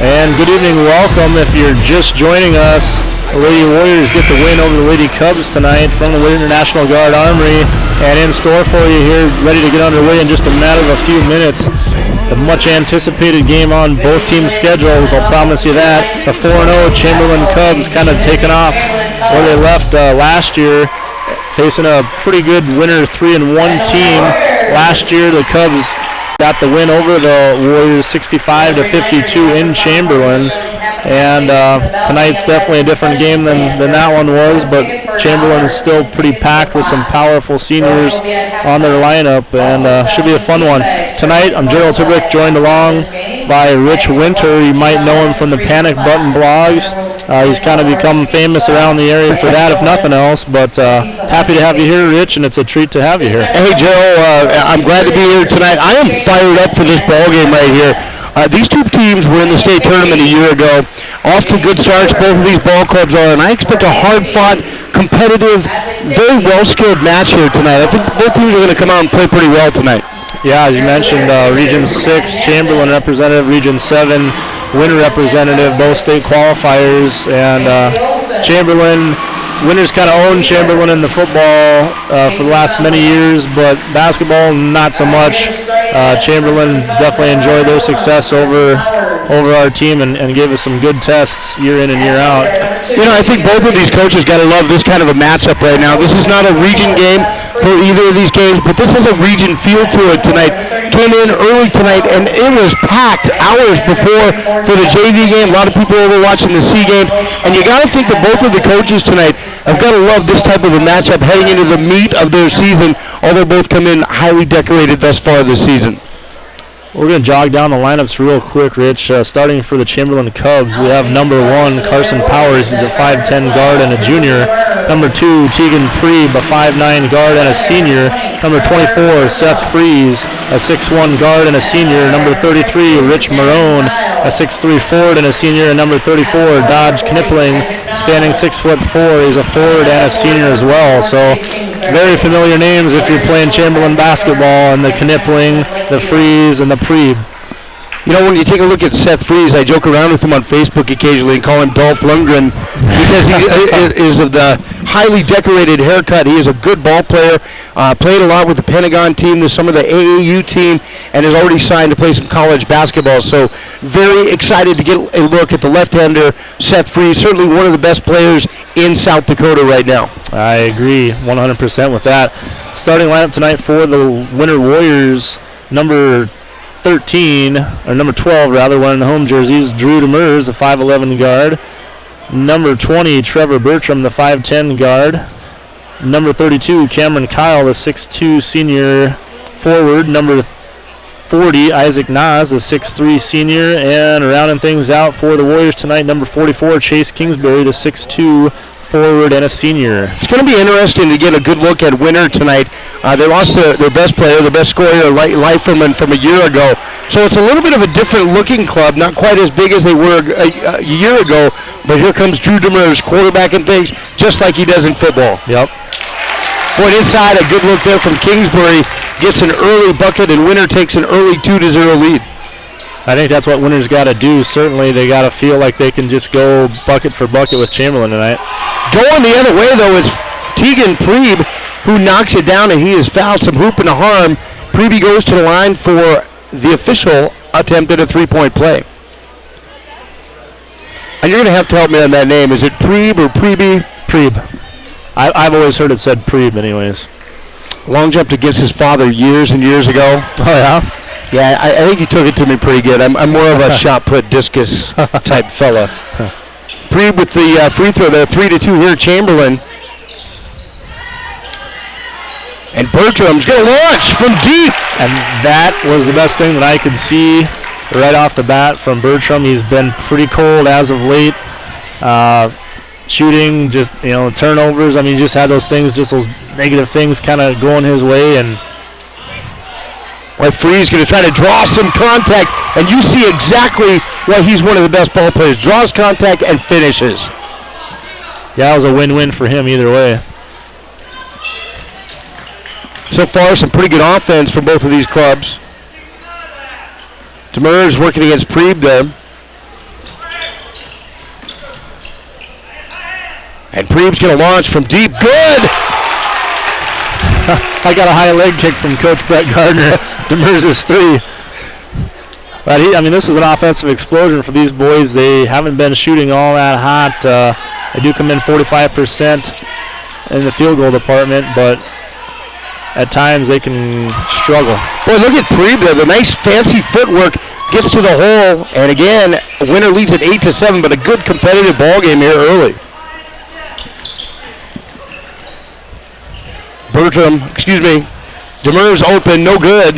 And good evening, welcome. If you're just joining us, the Lady Warriors get the win over the Lady Cubs tonight from the Whittier National Guard Armory. And in store for you here, ready to get underway in just a matter of a few minutes. The much anticipated game on both teams' schedules, I'll promise you that. The 4-0 Chamberlain Cubs kind of taken off where they left last year, facing a pretty good winner 3-1 team. Last year, the Cubs got the win over the Warriors 65-52 in Chamberlain. And tonight's definitely a different game than that one was, but Chamberlain is still pretty packed with some powerful seniors on their lineup, and should be a fun one. Tonight, I'm Gerald Tibrick, joined along by Rich Winter. You might know him from the Panic Button blogs. He's kind of become famous around the area for that, if nothing else, but happy to have you here, Rich, and it's a treat to have you here. Hey, Gerald, I'm glad to be here tonight. I am fired up for this ball game right here. These two teams were in the state tournament a year ago. Off to good starts, both of these ball clubs are, and I expect a hard-fought, competitive, very well-skilled match here tonight. I think both teams are going to come out and play pretty well tonight. Yeah, as you mentioned, Region 6, Chamberlain representative, Region 7, winner representative, both state qualifiers, and Chamberlain, winners kind of own Chamberlain in the football for the last many years, but basketball, not so much. Chamberlain definitely enjoyed their success over our team and gave us some good tests year in and year out. You know, I think both of these coaches got to love this kind of a matchup right now. This is not a region game for either of these games, but this has a region feel to it tonight. Came in early tonight, and it was packed hours before for the JV game. A lot of people over watching the C game, and you got to think that both of the coaches tonight have got to love this type of a matchup heading into the meat of their season, although both come in highly decorated thus far this season. We're going to jog down the lineups real quick, Rich. Starting for the Chamberlain Cubs, we have number 1, Carson Powers. He's a 5'10 guard and a junior. Number 2, Tegan Preeb, a 5'9 guard and a senior. Number 24, Seth Fries, a 6'1 guard and a senior. Number 33, Rich Marone, a 6'3 forward and a senior. And number 34, Dodge Knipling, standing 6'4". He's a forward and a senior as well. So very familiar names if you're playing Chamberlain basketball, and the Knipling, the Fries, and the Preeb. You know, when you take a look at Seth Fries, I joke around with him on Facebook occasionally and call him Dolph Lundgren because he is of the highly decorated haircut. He is a good ball player, played a lot with the Pentagon team, some of the AAU team, and is already signed to play some college basketball. So very excited to get a look at the left-hander, Seth Fries, certainly one of the best players in South Dakota right now. I agree 100% with that. Starting lineup tonight for the Winter Warriors, number 12 rather, wearing the home jerseys, Drew Demers, a 5'11 guard. Number 20, Trevor Bertram, the 5'10 guard. Number 32, Cameron Kyle, the 6'2 senior forward. Number 40, Isaac Nas, the 6'3 senior. And rounding things out for the Warriors tonight, number 44, Chase Kingsbury, the 6'2 forward and a senior. It's going to be interesting to get a good look at Winter tonight. They lost their best player, the best scorer, Leiferman, from a year ago. So it's a little bit of a different looking club, not quite as big as they were a year ago. But here comes Drew Demers, quarterback and things, just like he does in football. Yep. Point inside, a good look there from Kingsbury. Gets an early bucket, and Winter takes an early 2-0 lead. I think that's what Winter's got to do. Certainly they got to feel like they can just go bucket for bucket with Chamberlain tonight. Going the other way, though, it's Tegan Priebe who knocks it down, and he is fouled, some hoop and a harm. Priebe goes to the line for the official attempt at a three-point play. And you're going to have to help me on that name. Is it Priebe or Priebe? Priebe. I've always heard it said Priebe anyways. Long jumped against his father years and years ago. Oh, yeah? Yeah, I think he took it to me pretty good. I'm more of a shot put discus type fella. Priebe with the free throw there, 3-2 here, Chamberlain. And Bertram's going to launch from deep. And that was the best thing that I could see right off the bat from Bertram. He's been pretty cold as of late. Shooting, just, turnovers. I mean, just had those things, just those negative things kind of going his way. And Free's going to try to draw some contact, and you see exactly why he's one of the best ball players. Draws contact and finishes. Yeah, it was a win-win for him either way. So far, some pretty good offense from both of these clubs. Demers working against Priebe there. And Priebe's going to launch from deep. Good! I got a high leg kick from Coach Brett Gardner. Demers is 3. But this is an offensive explosion for these boys. They haven't been shooting all that hot. They do come in 45% in the field goal department, but at times they can struggle. Boy, look at Priebe there. The nice fancy footwork gets to the hole. And again, Winter leads at 8-7, but a good competitive ball game here early. Demers open, no good.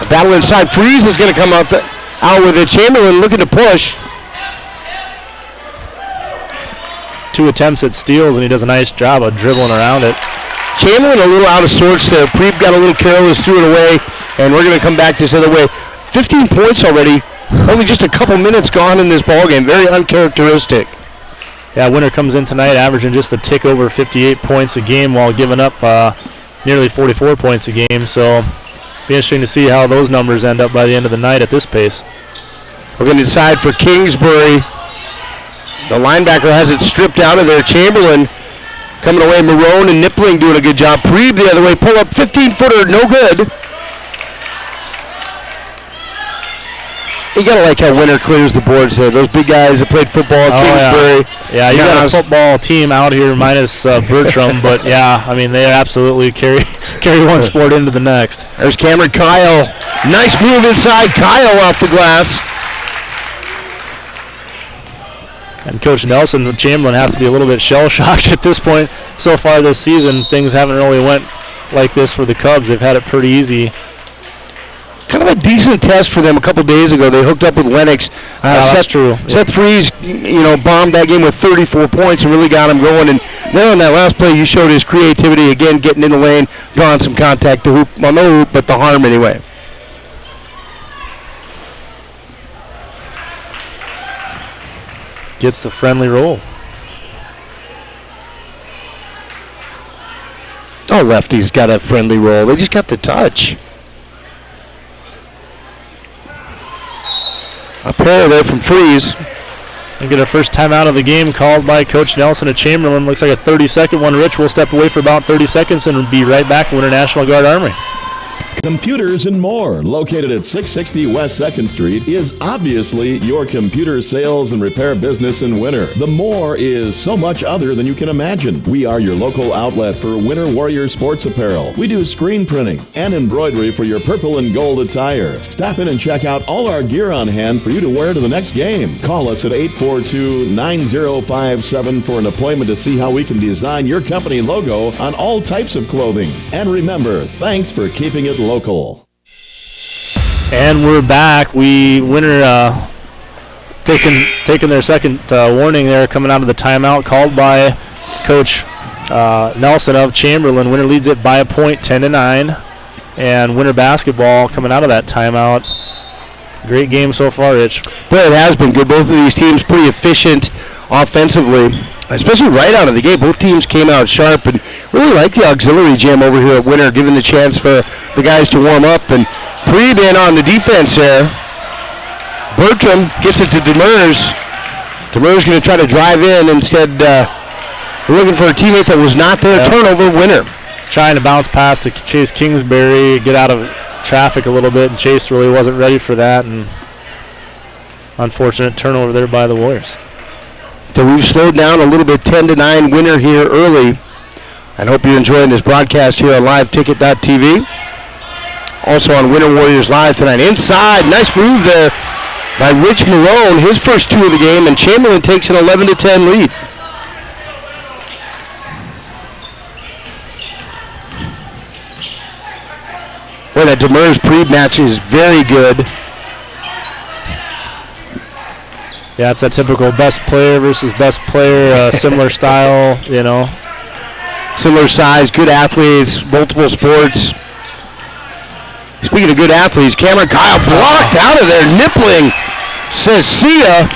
A battle inside. Freeze is going to come out with it. Chamberlain looking to push. 2 attempts at steals, and he does a nice job of dribbling around it. Chamberlain a little out of sorts there. Priebe got a little careless, threw it away, and we're going to come back this other way. 15 points already. Only just a couple minutes gone in this ball game. Very uncharacteristic. Yeah, Winter comes in tonight averaging just a tick over 58 points a game while giving up nearly 44 points a game. So be interesting to see how those numbers end up by the end of the night at this pace. We're going to decide for Kingsbury. The linebacker has it stripped out of there. Chamberlain coming away. Marone and Nippling doing a good job. Priebe the other way. Pull up 15-footer. No good. You got to like how Winter clears the boards there. Those big guys that played football, Kingsbury. Yeah, you got a football team out here minus Bertram, but yeah, they absolutely carry one sport into the next. There's Cameron Kyle. Nice move inside. Kyle off the glass. And Coach Nelson, Chamberlain has to be a little bit shell-shocked at this point. So far this season, things haven't really went like this for the Cubs. They've had it pretty easy. Kind of a decent test for them a couple days ago. They hooked up with Lennox. That's true. Seth Freeze, bombed that game with 34 points and really got him going. And then on that last play, he showed his creativity again, getting in the lane, drawing some contact. The hoop, well, no hoop, but the harm anyway. Gets the friendly roll. Oh, lefty's got a friendly roll. They just got the touch. A pair there from Freeze. And get a first timeout of the game called by Coach Nelson at Chamberlain. Looks like a 30-second one. Rich will step away for about 30 seconds and be right back with Winter National Guard Armory. Computers and More, located at 660 West 2nd Street, is obviously your computer sales and repair business in winter. The More is so much other than you can imagine. We are your local outlet for Winter Warrior sports apparel. We do screen printing and embroidery for your purple and gold attire. Stop in and check out all our gear on hand for you to wear to the next game. Call us at 842-9057 for an appointment to see how we can design your company logo on all types of clothing. And remember, thanks for keeping it local. And we're back. Winter taking their second warning there, coming out of the timeout called by Coach Nelson of Chamberlain. Winter leads it by a point, 10-9. And Winter basketball coming out of that timeout. Great game so far, Rich. Well, it has been good. Both of these teams pretty efficient offensively, especially right out of the gate. Both teams came out sharp, and really like the auxiliary gym over here at Winter, giving the chance for the guys to warm up. And Preeb in on the defense there. Bertram gets it to Demers. Demers going to try to drive in. Instead, we're looking for a teammate that was not there. Yep. Turnover, Winter. Trying to bounce past to Chase Kingsbury, get out of traffic a little bit, and Chase really wasn't ready for that. And unfortunate turnover there by the Warriors. So we've slowed down a little bit, 10-9 Winter here early. I hope you're enjoying this broadcast here on liveticket.tv. Also on Winter Warriors Live tonight. Inside, nice move there by Rich Malone, his first two of the game, and Chamberlain takes an 11-10 lead. Boy, that Demers Preeb match is very good. Yeah, it's that typical best player versus best player, similar style, you know. Similar size, good athletes, multiple sports. Speaking of good athletes, Cameron Kyle blocked out of there. Nippling says, see ya.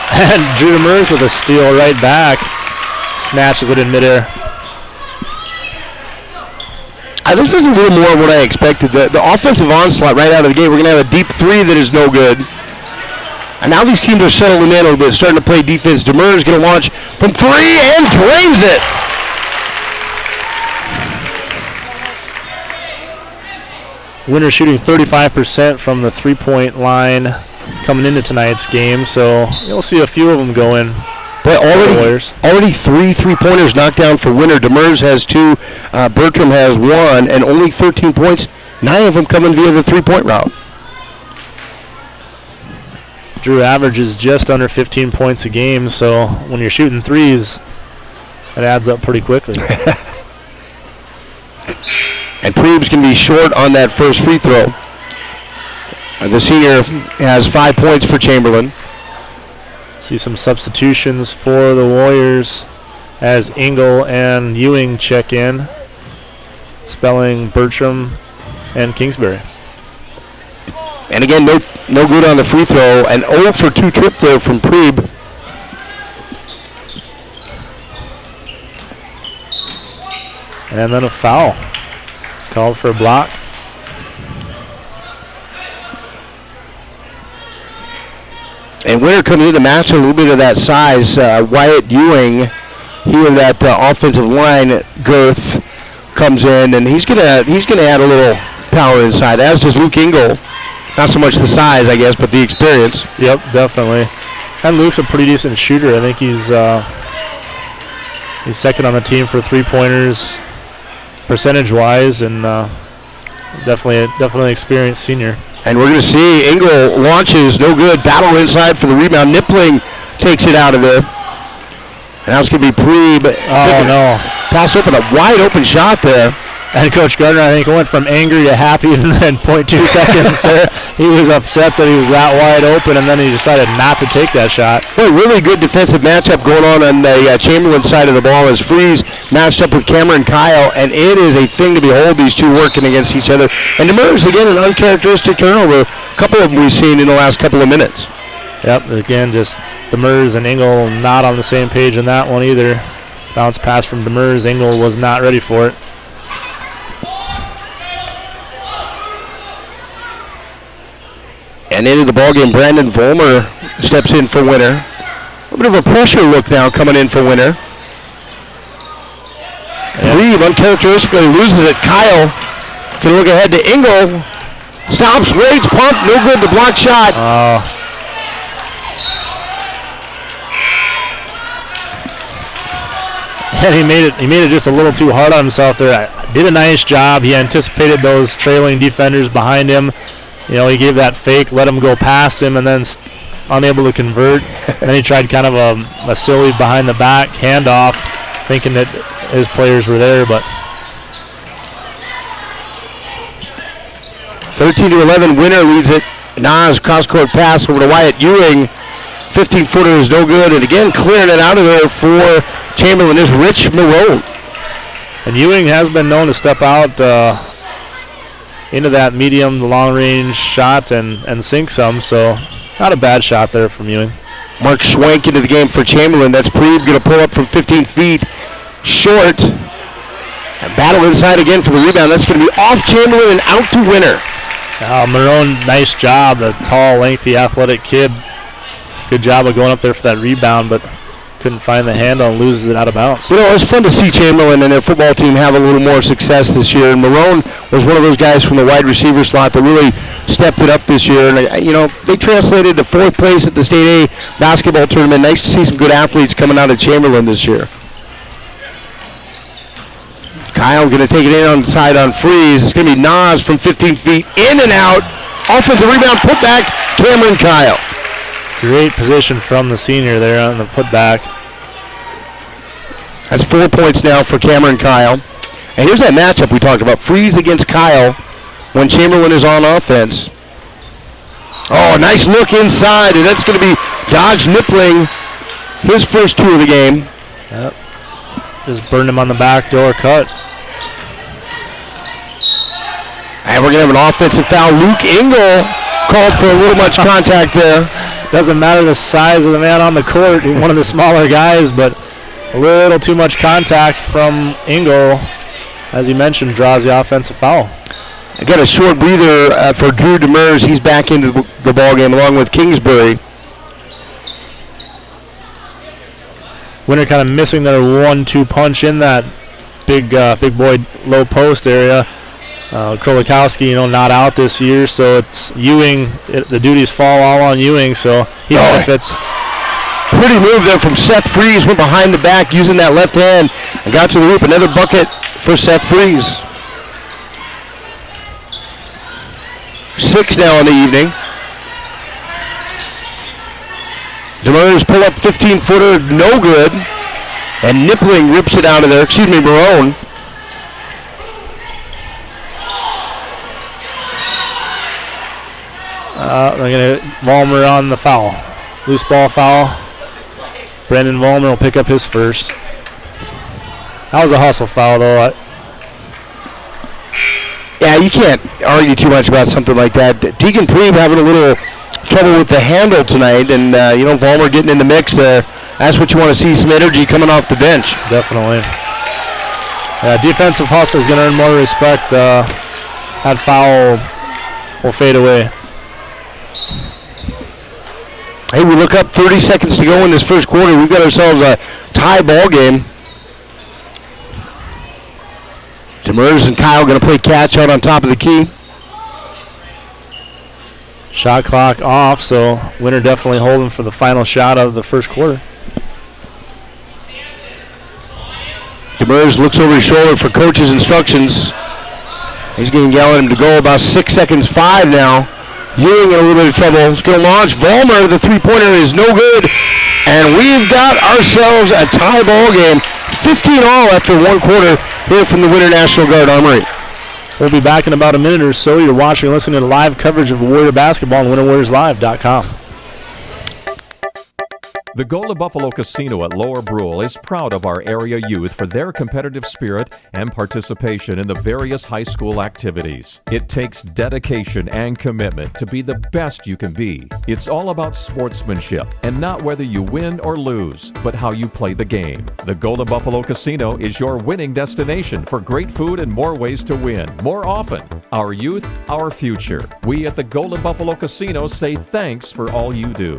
And Drew Demers with a steal right back. Snatches it in midair. This is a little more what I expected. The offensive onslaught right out of the gate, we're going to have a deep three that is no good. And now these teams are settling in a little bit, starting to play defense. Demers is going to launch from three and drains it. Winter shooting 35% from the three-point line coming into tonight's game, so you'll see a few of them go in. But already three-pointers knocked down for Winter. Demers has two, Bertram has one, and only 13 points. 9 of them coming via the three-point route. Drew averages just under 15 points a game, so when you're shooting threes, it adds up pretty quickly. And Preeb's going to be short on that first free throw. The senior has 5 points for Chamberlain. See some substitutions for the Warriors as Engel and Ewing check in, spelling Bertram and Kingsbury. And again, no good on the free throw. An 0 for 2 trip there from Preeb. And then a foul. Called for a block. And Winter coming in to match a little bit of that size. Wyatt Ewing, he of that offensive line girth, comes in, and he's gonna add a little power inside. As does Luke Engel. Not so much the size, I guess, but the experience. Yep, definitely. And Luke's a pretty decent shooter. I think he's second on the team for three-pointers, percentage-wise, and definitely experienced senior. And we're going to see Engel launches, no good. Battle inside for the rebound. Nippling takes it out of there. And now it's going to be Preeb. Oh, no. Pass open, a wide open shot there. And Coach Gardner, I think, went from angry to happy in 0.2 seconds there. He was upset that he was that wide open, and then he decided not to take that shot. Well, really good defensive matchup going on the Chamberlain side of the ball as Freeze matched up with Cameron Kyle, and it is a thing to behold, these two working against each other. And Demers, again, an uncharacteristic turnover. A couple of them we've seen in the last couple of minutes. Yep, again, just Demers and Engel not on the same page in that one either. Bounce pass from Demers. Engel was not ready for it. And into the ballgame, Brandon Vollmer steps in for Winter. A bit of a pressure look now coming in for Winter. Reed uncharacteristically loses it. Kyle can look ahead to Engel. Stops, waits, pump, no good. The block shot. And he made it just a little too hard on himself there. Did a nice job. He anticipated those trailing defenders behind him. He gave that fake, let him go past him, and then unable to convert. Then he tried kind of a silly behind the back handoff, thinking that his players were there, but 13-11, Winner leads it. Nas cross-court pass over to Wyatt Ewing. 15-footer is no good, and again clearing it out of there for Chamberlain is Rich Marone. And Ewing has been known to step out into that medium, long-range shots and sink some, so not a bad shot there from Ewing. Mark Schwank into the game for Chamberlain. That's Preeb going to pull up from 15 feet short. And battle inside again for the rebound. That's going to be off Chamberlain and out to Winner. Marone, nice job. The tall, lengthy, athletic kid. Good job of going up there for that rebound, but couldn't find the handle and loses it out of bounds. It's fun to see Chamberlain and their football team have a little more success this year. And Marone was one of those guys from the wide receiver slot that really stepped it up this year. And, they translated to fourth place at the State A basketball tournament. Nice to see some good athletes coming out of Chamberlain this year. Kyle going to take it in on the side on freeze. It's going to be Nas from 15 feet, in and out. Offensive rebound, put back, Cameron Kyle. Great position from the senior there on the putback. That's 4 points now for Cameron Kyle. And here's that matchup we talked about. Freeze against Kyle when Chamberlain is on offense. Oh, nice look inside, and that's going to be Dodge Nippling, his first two of the game. Yep. Just burned him on the back door cut. And we're going to have an offensive foul. Luke Engel called for a little much contact there. Doesn't matter the size of the man on the court, one of the smaller guys, but a little too much contact from Engel, as you mentioned, draws the offensive foul. I got a short breather for Drew Demers. He's back into the ballgame along with Kingsbury. Winner kind of missing their 1-2 punch in that big boy low post area. Krolikowski, not out this year, so it's Ewing. The duties fall all on Ewing, so he benefits. Pretty move there from Seth Freeze. Went behind the back using that left hand and got to the hoop. Another bucket for Seth Freeze. 6 now in the evening. Demers pull up 15-footer, no good. And Nippling rips it out of there. Marone. They're going to Vollmer on the foul. Loose ball foul. Brendan Vollmer will pick up his first. That was a hustle foul, though. Yeah, you can't argue too much about something like that. Tegan Preeb having a little trouble with the handle tonight, and Vollmer getting in the mix there. That's what you want to see, some energy coming off the bench. Definitely. Defensive hustle is going to earn more respect. That foul will fade away. Hey, we look up 30 seconds to go in this first quarter. We've got ourselves a tie ball game. Demers and Kyle going to play catch out on top of the key. Shot clock off, so Winner definitely holding for the final shot of the first quarter. Demers looks over his shoulder for coach's instructions. He's going to yell at him to go. About 6 seconds, 5 now. Ewing in a little bit of trouble. He's going to launch. Vollmer, the three-pointer is no good. And we've got ourselves a tie ball game. 15-all after one quarter here from the Winter National Guard Armory. We'll be back in about a minute or so. You're watching and listening to live coverage of Warrior basketball on WinterWarriorsLive.com. The Golden Buffalo Casino at Lower Brule is proud of our area youth for their competitive spirit and participation in the various high school activities. It takes dedication and commitment to be the best you can be. It's all about sportsmanship and not whether you win or lose, but how you play the game. The Golden Buffalo Casino is your winning destination for great food and more ways to win more often. Our youth, our future. We at the Golden Buffalo Casino say thanks for all you do.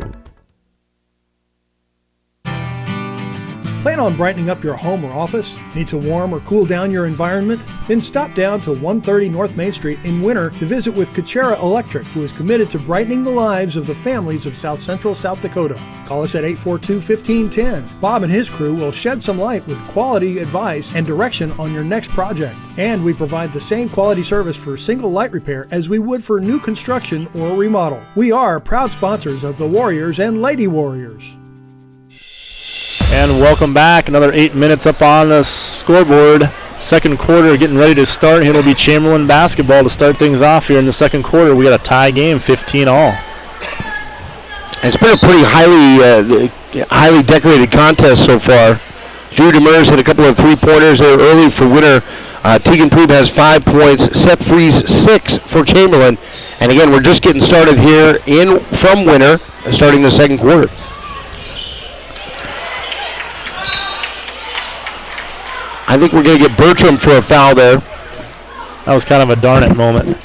Plan on brightening up your home or office? Need to warm or cool down your environment? Then stop down to 130 North Main Street in Winter to visit with Kuchera Electric, who is committed to brightening the lives of the families of South Central South Dakota. Call us at 842-1510. Bob and his crew will shed some light with quality advice and direction on your next project. And we provide the same quality service for single light repair as we would for new construction or remodel. We are proud sponsors of the Warriors and Lady Warriors. And welcome back. Another 8 minutes up on the scoreboard. Second quarter getting ready to start. Here will be Chamberlain basketball to start things off here in the second quarter. We got a tie game, 15-all. It's been a pretty highly decorated contest so far. Drew Demers hit a couple of three-pointers there early for Winter. Tegan Prube has 5 points. Seth Fries 6 for Chamberlain. And again, we're just getting started here from Winter, starting the second quarter. I think we're going to get Bertram for a foul there. That was kind of a darn it moment.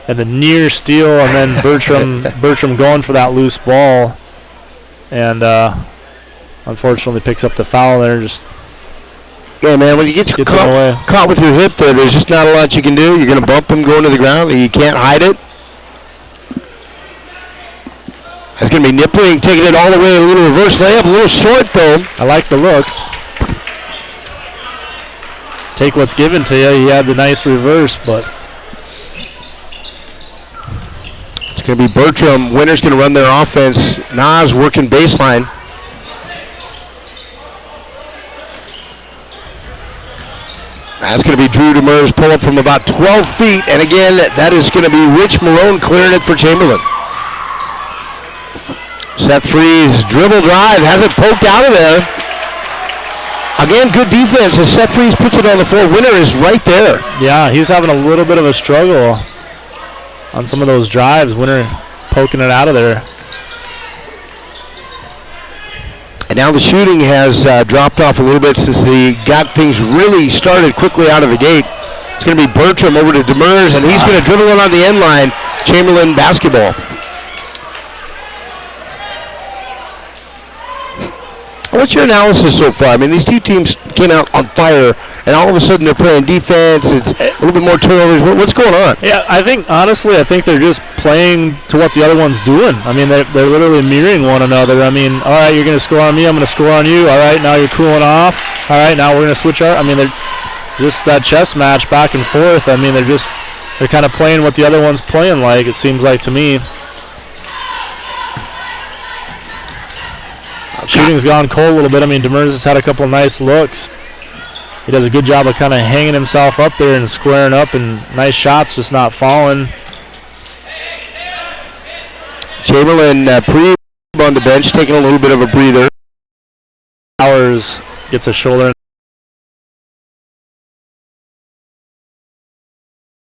And the near steal, and then Bertram going for that loose ball. And unfortunately picks up the foul there. Yeah, man, when you get caught with your hip there, there's just not a lot you can do. You're going to bump him going to the ground, and you can't hide it. It's going to be Nippling taking it all the way, a little reverse layup, a little short though. I like the look. Take what's given to you. He had the nice reverse, but it's going to be Bertram. Winter's going to run their offense. Nas working baseline. That's going to be Drew Demers pull up from about 12 feet. And again, that is going to be Rich Marone clearing it for Chamberlain. Seth Fries dribble drive, has it poked out of there. Again, good defense as Seth Fries puts it on the floor. Winter is right there. Yeah, he's having a little bit of a struggle on some of those drives. Winter poking it out of there. And now the shooting has dropped off a little bit since they got things really started quickly out of the gate. It's going to be Bertram over to Demers, and he's going to dribble it on the end line. Chamberlain basketball. What's your analysis so far? I mean, these two teams came out on fire, and all of a sudden they're playing defense. It's a little bit more turnovers. What's going on? Yeah, I think they're just playing to what the other one's doing. I mean, they're literally mirroring one another. I mean, all right, you're going to score on me, I'm going to score on you. All right, now you're cooling off. All right, now we're going to switch our. I mean, they're just that chess match back and forth. I mean, they're kind of playing what the other one's playing like, it seems like to me. Shooting's gone cold a little bit. I mean, Demers has had a couple of nice looks. He does a good job of kind of hanging himself up there and squaring up, and nice shots just not falling. Chamberlain on the bench taking a little bit of a breather. Powers gets a shoulder.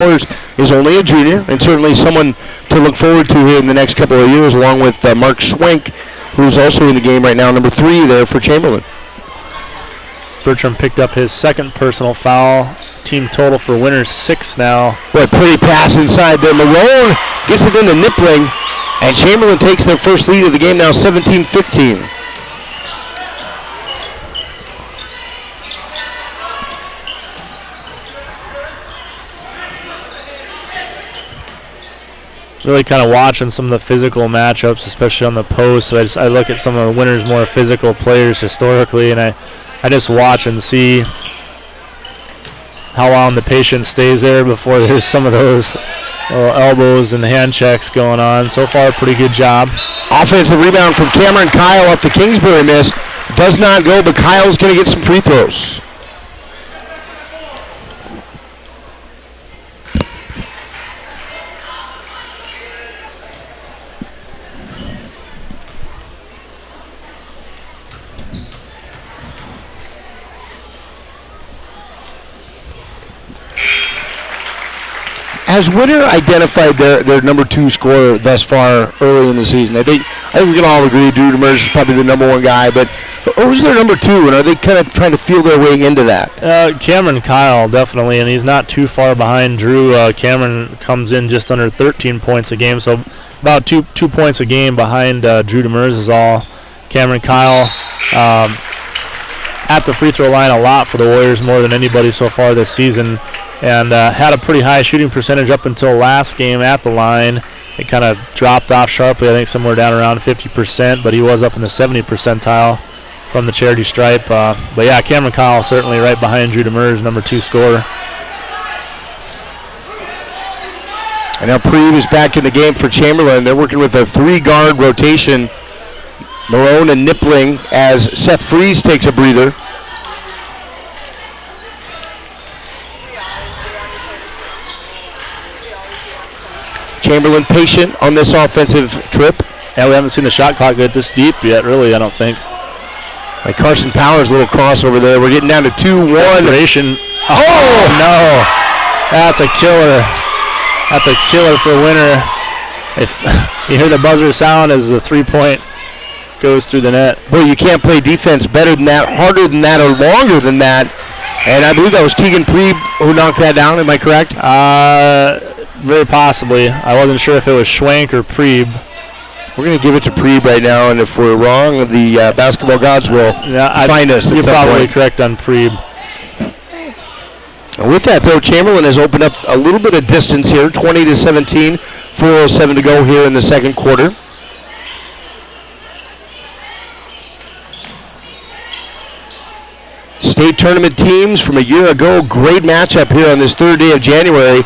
Powers is only a junior, and certainly someone to look forward to here in the next couple of years, along with Mark Schwenk, who's also in the game right now, number 3 there for Chamberlain. Bertram picked up his second personal foul. Team total for Winter 6 now. What a pretty pass inside there. Marone gets it into Nippling, and Chamberlain takes their first lead of the game now, 17-15. Really kind of watching some of the physical matchups, especially on the post. So I look at some of the Winter's more physical players historically, and I just watch and see how long the patient stays there before there's some of those elbows and hand checks going on. So far, pretty good job. Offensive rebound from Cameron Kyle up the Kingsbury miss. Does not go, but Kyle's going to get some free throws. Has Winter identified their number 2 scorer thus far early in the season? I think we can all agree Drew Demers is probably the number 1 guy, but who's their number 2, and are they kind of trying to feel their way into that? Cameron Kyle, definitely, and he's not too far behind Drew. Cameron comes in just under 13 points a game, so about two points a game behind Drew Demers is all. Cameron Kyle at the free throw line a lot for the Warriors, more than anybody so far this season, and had a pretty high shooting percentage up until last game at the line. It kind of dropped off sharply, I think somewhere down around 50%, but he was up in the 70 percentile from the charity stripe. But yeah, Cameron Cowell certainly right behind Drew Demers, number 2 scorer. And now Preeb is back in the game for Chamberlain. They're working with a 3-guard rotation. Marone and Nippling as Seth Freeze takes a breather. Chamberlain patient on this offensive trip. Yeah, we haven't seen the shot clock get this deep yet, really, I don't think. Like Carson Powers, little crossover there. We're getting down to 2-1. Oh, no. That's a killer. That's a killer for Winter. If you hear the buzzer sound as the 3-point goes through the net. Boy, you can't play defense better than that, harder than that, or longer than that. And I believe that was Tegan Preeb who knocked that down. Am I correct? Very possibly. I wasn't sure if it was Schwank or Preeb. We're going to give it to Preeb right now, and if we're wrong, the basketball gods will find us. You're probably correct on Preeb. And with that, though, Chamberlain has opened up a little bit of distance here, 20-17, 4:07 to go here in the second quarter. State tournament teams from a year ago, great matchup here on this third day of January.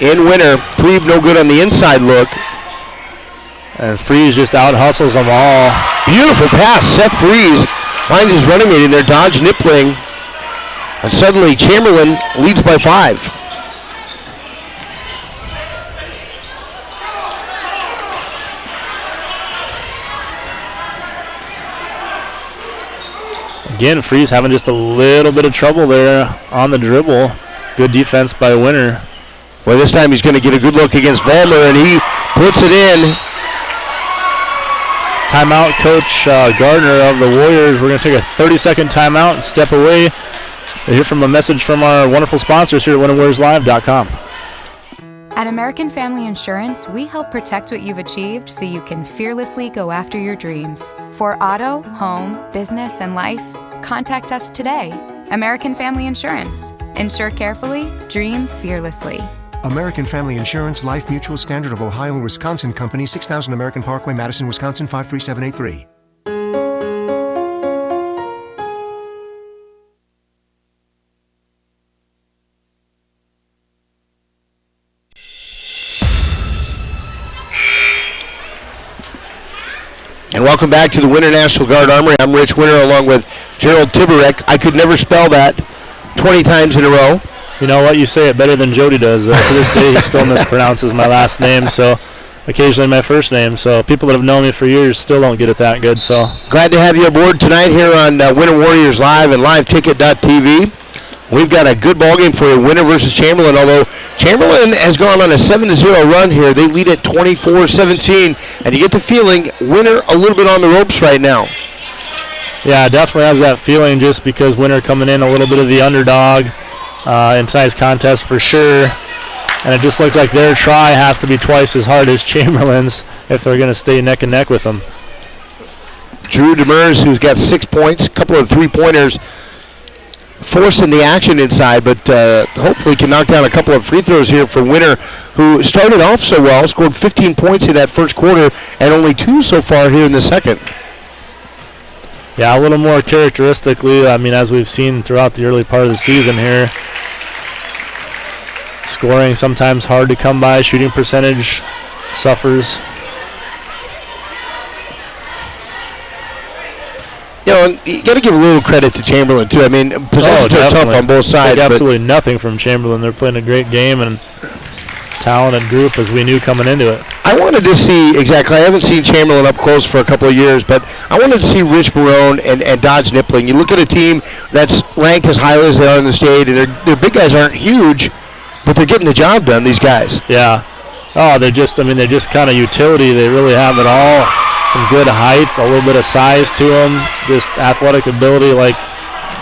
In Winter, Preeb no good on the inside look. And Freeze just out-hustles them all. Beautiful pass. Seth Freeze finds his running mate in there, Dodge Nippling. And suddenly Chamberlain leads by 5. Again, Freeze having just a little bit of trouble there on the dribble. Good defense by Winter. Well, this time he's going to get a good look against Vollmer, and he puts it in. Timeout, Coach Gardner of the Warriors. We're going to take a 30-second timeout and step away. We'll hear from a message from our wonderful sponsors here at WinterWarriorsLive.com. At American Family Insurance, we help protect what you've achieved so you can fearlessly go after your dreams. For auto, home, business, and life, contact us today. American Family Insurance. Insure carefully, dream fearlessly. American Family Insurance, Life Mutual, Standard of Ohio and Wisconsin Company, 6000 American Parkway, Madison, Wisconsin, 53783. And welcome back to the Winter National Guard Armory. I'm Rich Winter along with Gerald Tiberek. I could never spell that 20 times in a row. You know what? You say it better than Jody does. To this day, he still mispronounces my last name, so occasionally my first name. So people that have known me for years still don't get it that good. So glad to have you aboard tonight here on Winter Warriors Live and LiveTicket.tv. We've got a good ball game for you, Winter versus Chamberlain, although Chamberlain has gone on a 7-0 run here. They lead at 24-17, and you get the feeling Winter a little bit on the ropes right now. Yeah, definitely has that feeling just because Winter coming in a little bit of the underdog in tonight's contest for sure. And it just looks like their try has to be twice as hard as Chamberlain's if they're going to stay neck and neck with them. Drew Demers, who's got 6 points, a couple of three-pointers, forcing the action inside, but hopefully can knock down a couple of free throws here for Winter, who started off so well, scored 15 points in that first quarter, and only 2 so far here in the second. Yeah, a little more characteristically, I mean, as we've seen throughout the early part of the season here, scoring sometimes hard to come by, shooting percentage suffers. You know, you got to give a little credit to Chamberlain, too. I mean, possessions are tough on both sides. Absolutely nothing from Chamberlain. They're playing a great game and talented group as we knew coming into it. I wanted to see, exactly, I haven't seen Chamberlain up close for a couple of years, but I wanted to see Rich Marone and Dodge Nippling. You look at a team that's ranked as highly as they are in the state, and their big guys aren't huge, but they're getting the job done, these guys. Yeah. Oh, they're just kind of utility. They really have it all. Some good height, a little bit of size to them, just athletic ability, like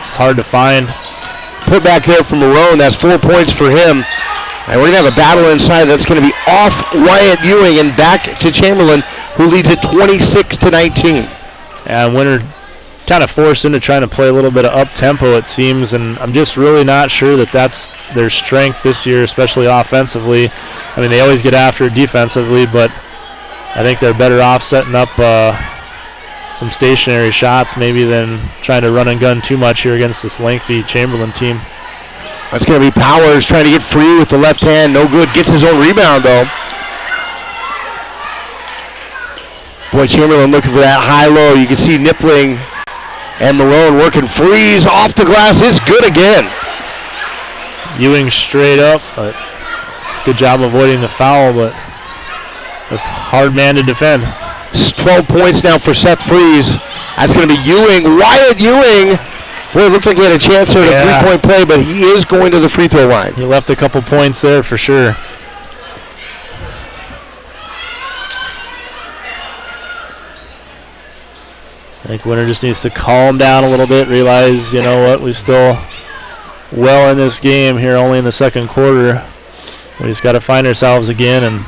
it's hard to find. Put back there from Marone, that's 4 points for him. And we're going to have a battle inside that's going to be off Wyatt Ewing and back to Chamberlain, who leads at 26-19. And Winter kind of forced into trying to play a little bit of up-tempo, it seems, and I'm just really not sure that that's their strength this year, especially offensively. I mean, they always get after it defensively, but I think they're better off setting up some stationary shots maybe than trying to run and gun too much here against this lengthy Chamberlain team. That's going to be Powers trying to get free with the left hand. No good. Gets his own rebound, though. Boy, Chamberlain looking for that high-low. You can see Nippling and Malone working freeze off the glass. It's good again. Ewing straight up. But good job avoiding the foul, but that's a hard man to defend. It's 12 points now for Seth Freeze. That's going to be Ewing. Wyatt Ewing. Boy, it looked like he had a chance here at a three-point play, but he is going to the free throw line. He left a couple points there for sure. I think Winter just needs to calm down a little bit, realize, you know what, we're still well in this game here, only in the second quarter. We just got to find ourselves again, and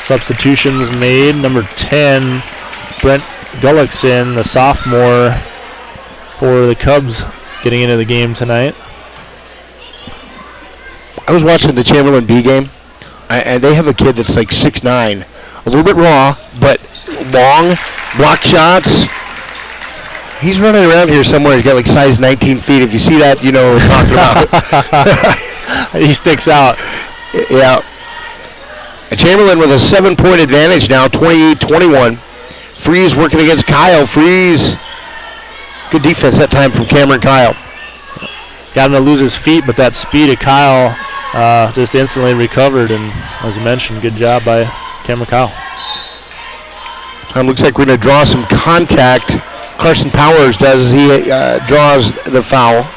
substitutions made. Number 10, Brent Gullickson, the sophomore for the Cubs, getting into the game tonight. I was watching the Chamberlain B game, and they have a kid that's like 6'9", a little bit raw, but long, block shots. He's running around here somewhere. He's got like size 19 feet. If you see that, you know what we're talking about. He sticks out. Yeah. And Chamberlain with a 7-point advantage now, 28-21. Freeze working against Kyle. Freeze. Good defense that time from Cameron Kyle. Got him to lose his feet, but that speed of Kyle just instantly recovered. And as you mentioned, good job by Cameron Kyle. Looks like we're going to draw some contact. Carson Powers does as he draws the foul.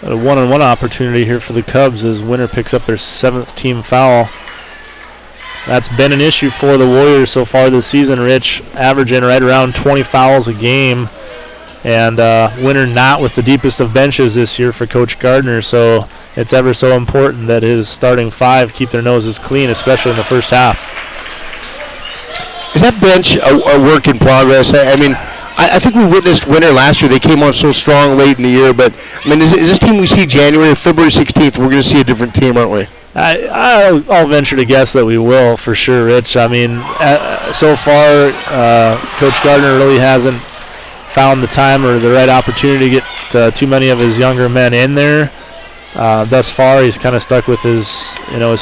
A one-on-one opportunity here for the Cubs as Winter picks up their 7th team foul. That's been an issue for the Warriors so far this season, Rich, averaging right around 20 fouls a game. And Winter not with the deepest of benches this year for Coach Gardner, so it's ever so important that his starting 5 keep their noses clean, especially in the first half. Is that bench a work in progress? I mean, I think we witnessed Winter last year. They came on so strong late in the year, but I mean, is this team we see January, February 16th, we're going to see a different team, aren't we? I'll venture to guess that we will, for sure, Rich. I mean, so far, Coach Gardner really hasn't found the time or the right opportunity to get too many of his younger men in there. Thus far, he's kind of stuck with his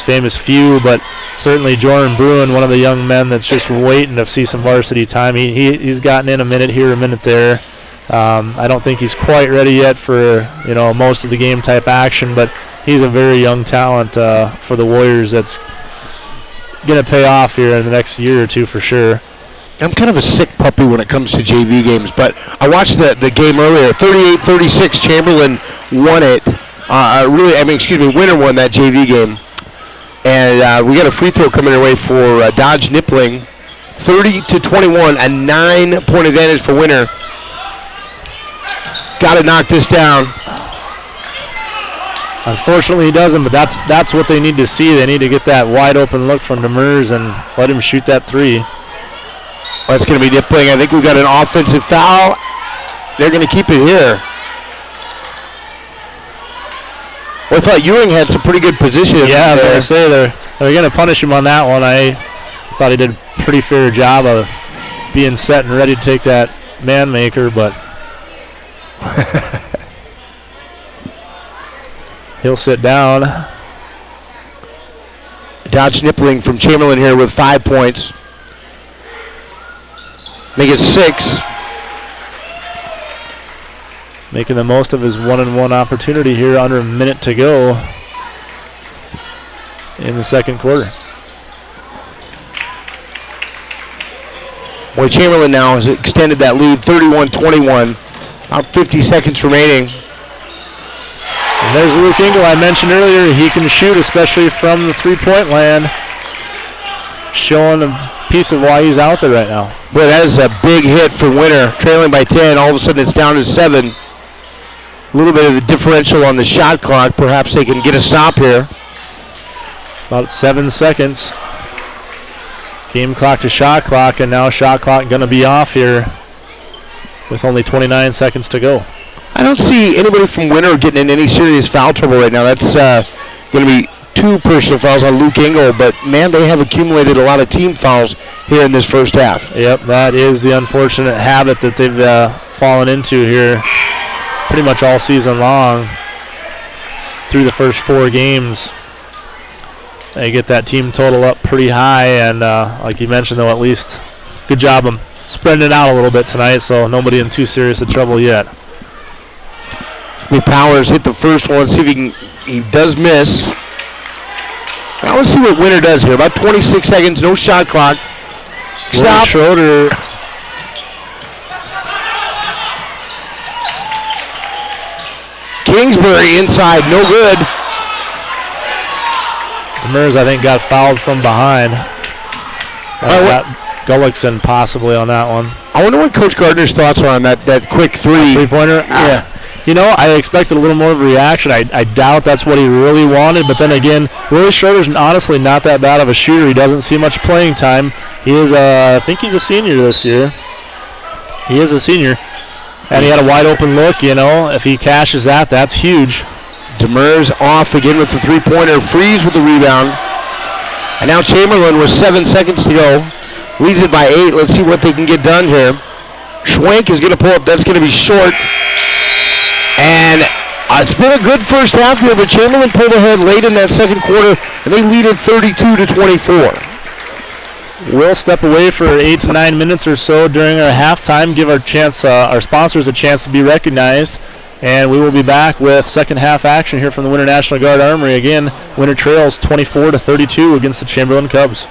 famous few, but certainly Jordan Bruin, one of the young men that's just waiting to see some varsity time. He's gotten in a minute here, a minute there. I don't think he's quite ready yet for most of the game type action, but he's a very young talent for the Warriors that's going to pay off here in the next year or two for sure. I'm kind of a sick puppy when it comes to JV games, but I watched the game earlier. 38-36, Chamberlain won it. Winter won that JV game. And we got a free throw coming our way for Dodge Nippling. 30-21, a 9-point advantage for Winter. Got to knock this down. Unfortunately, he doesn't, but that's what they need to see. They need to get that wide open look from Demers and let him shoot that 3. Well, that's going to be Nippling. I think we've got an offensive foul. They're going to keep it here. Well, I thought Ewing had some pretty good position. Yeah, I was going to say they're going to punish him on that one. I thought he did a pretty fair job of being set and ready to take that man maker, but he'll sit down. Dodge Nippling from Chamberlain here with 5 points. Make it 6. Making the most of his one-on-one opportunity here, under a minute to go in the second quarter. Boy, Chamberlain now has extended that lead, 31-21. About 50 seconds remaining. And there's Luke Engel. I mentioned earlier he can shoot, especially from the three-point land. Showing a piece of why he's out there right now. Boy, that is a big hit for Winter. Trailing by 10, all of a sudden it's down to 7. A little bit of a differential on the shot clock. Perhaps they can get a stop here. About 7 seconds. Game clock to shot clock, and now shot clock going to be off here with only 29 seconds to go. I don't see anybody from Winter getting in any serious foul trouble right now. That's going to be 2 personal fouls on Luke Engel, but, man, they have accumulated a lot of team fouls here in this first half. Yep, that is the unfortunate habit that they've fallen into here pretty much all season long through the first 4 games. They get that team total up pretty high, and like you mentioned, though, at least good job of spreading it out a little bit tonight, so nobody in too serious of trouble yet. Powers hit the first one. See if he does miss. Now let's see what Winter does here. About 26 seconds, no shot clock. Stop. Schroeder. Kingsbury inside, no good. Demers, I think, got fouled from behind. Got Gullickson possibly on that one. I wonder what Coach Gardner's thoughts are on that quick three-pointer. Yeah. You know, I expected a little more of a reaction. I doubt that's what he really wanted, but then again, Willie Schroeder's honestly not that bad of a shooter. He doesn't see much playing time. He is, I think he's a senior this year. He is a senior, and he had a wide open look, you know. If he cashes that, that's huge. Demers off again with the three-pointer. Freeze with the rebound. And now Chamberlain with 7 seconds to go. Leads it by 8. Let's see what they can get done here. Schwenk is going to pull up. That's going to be short. And it's been a good first half here, but Chamberlain pulled ahead late in that second quarter, and they lead it 32-24. We'll step away for 8 to 9 minutes or so during our halftime, give our sponsors a chance to be recognized, and we will be back with second half action here from the Winter National Guard Armory. Again, Winter trails 24-32 against the Chamberlain Cubs.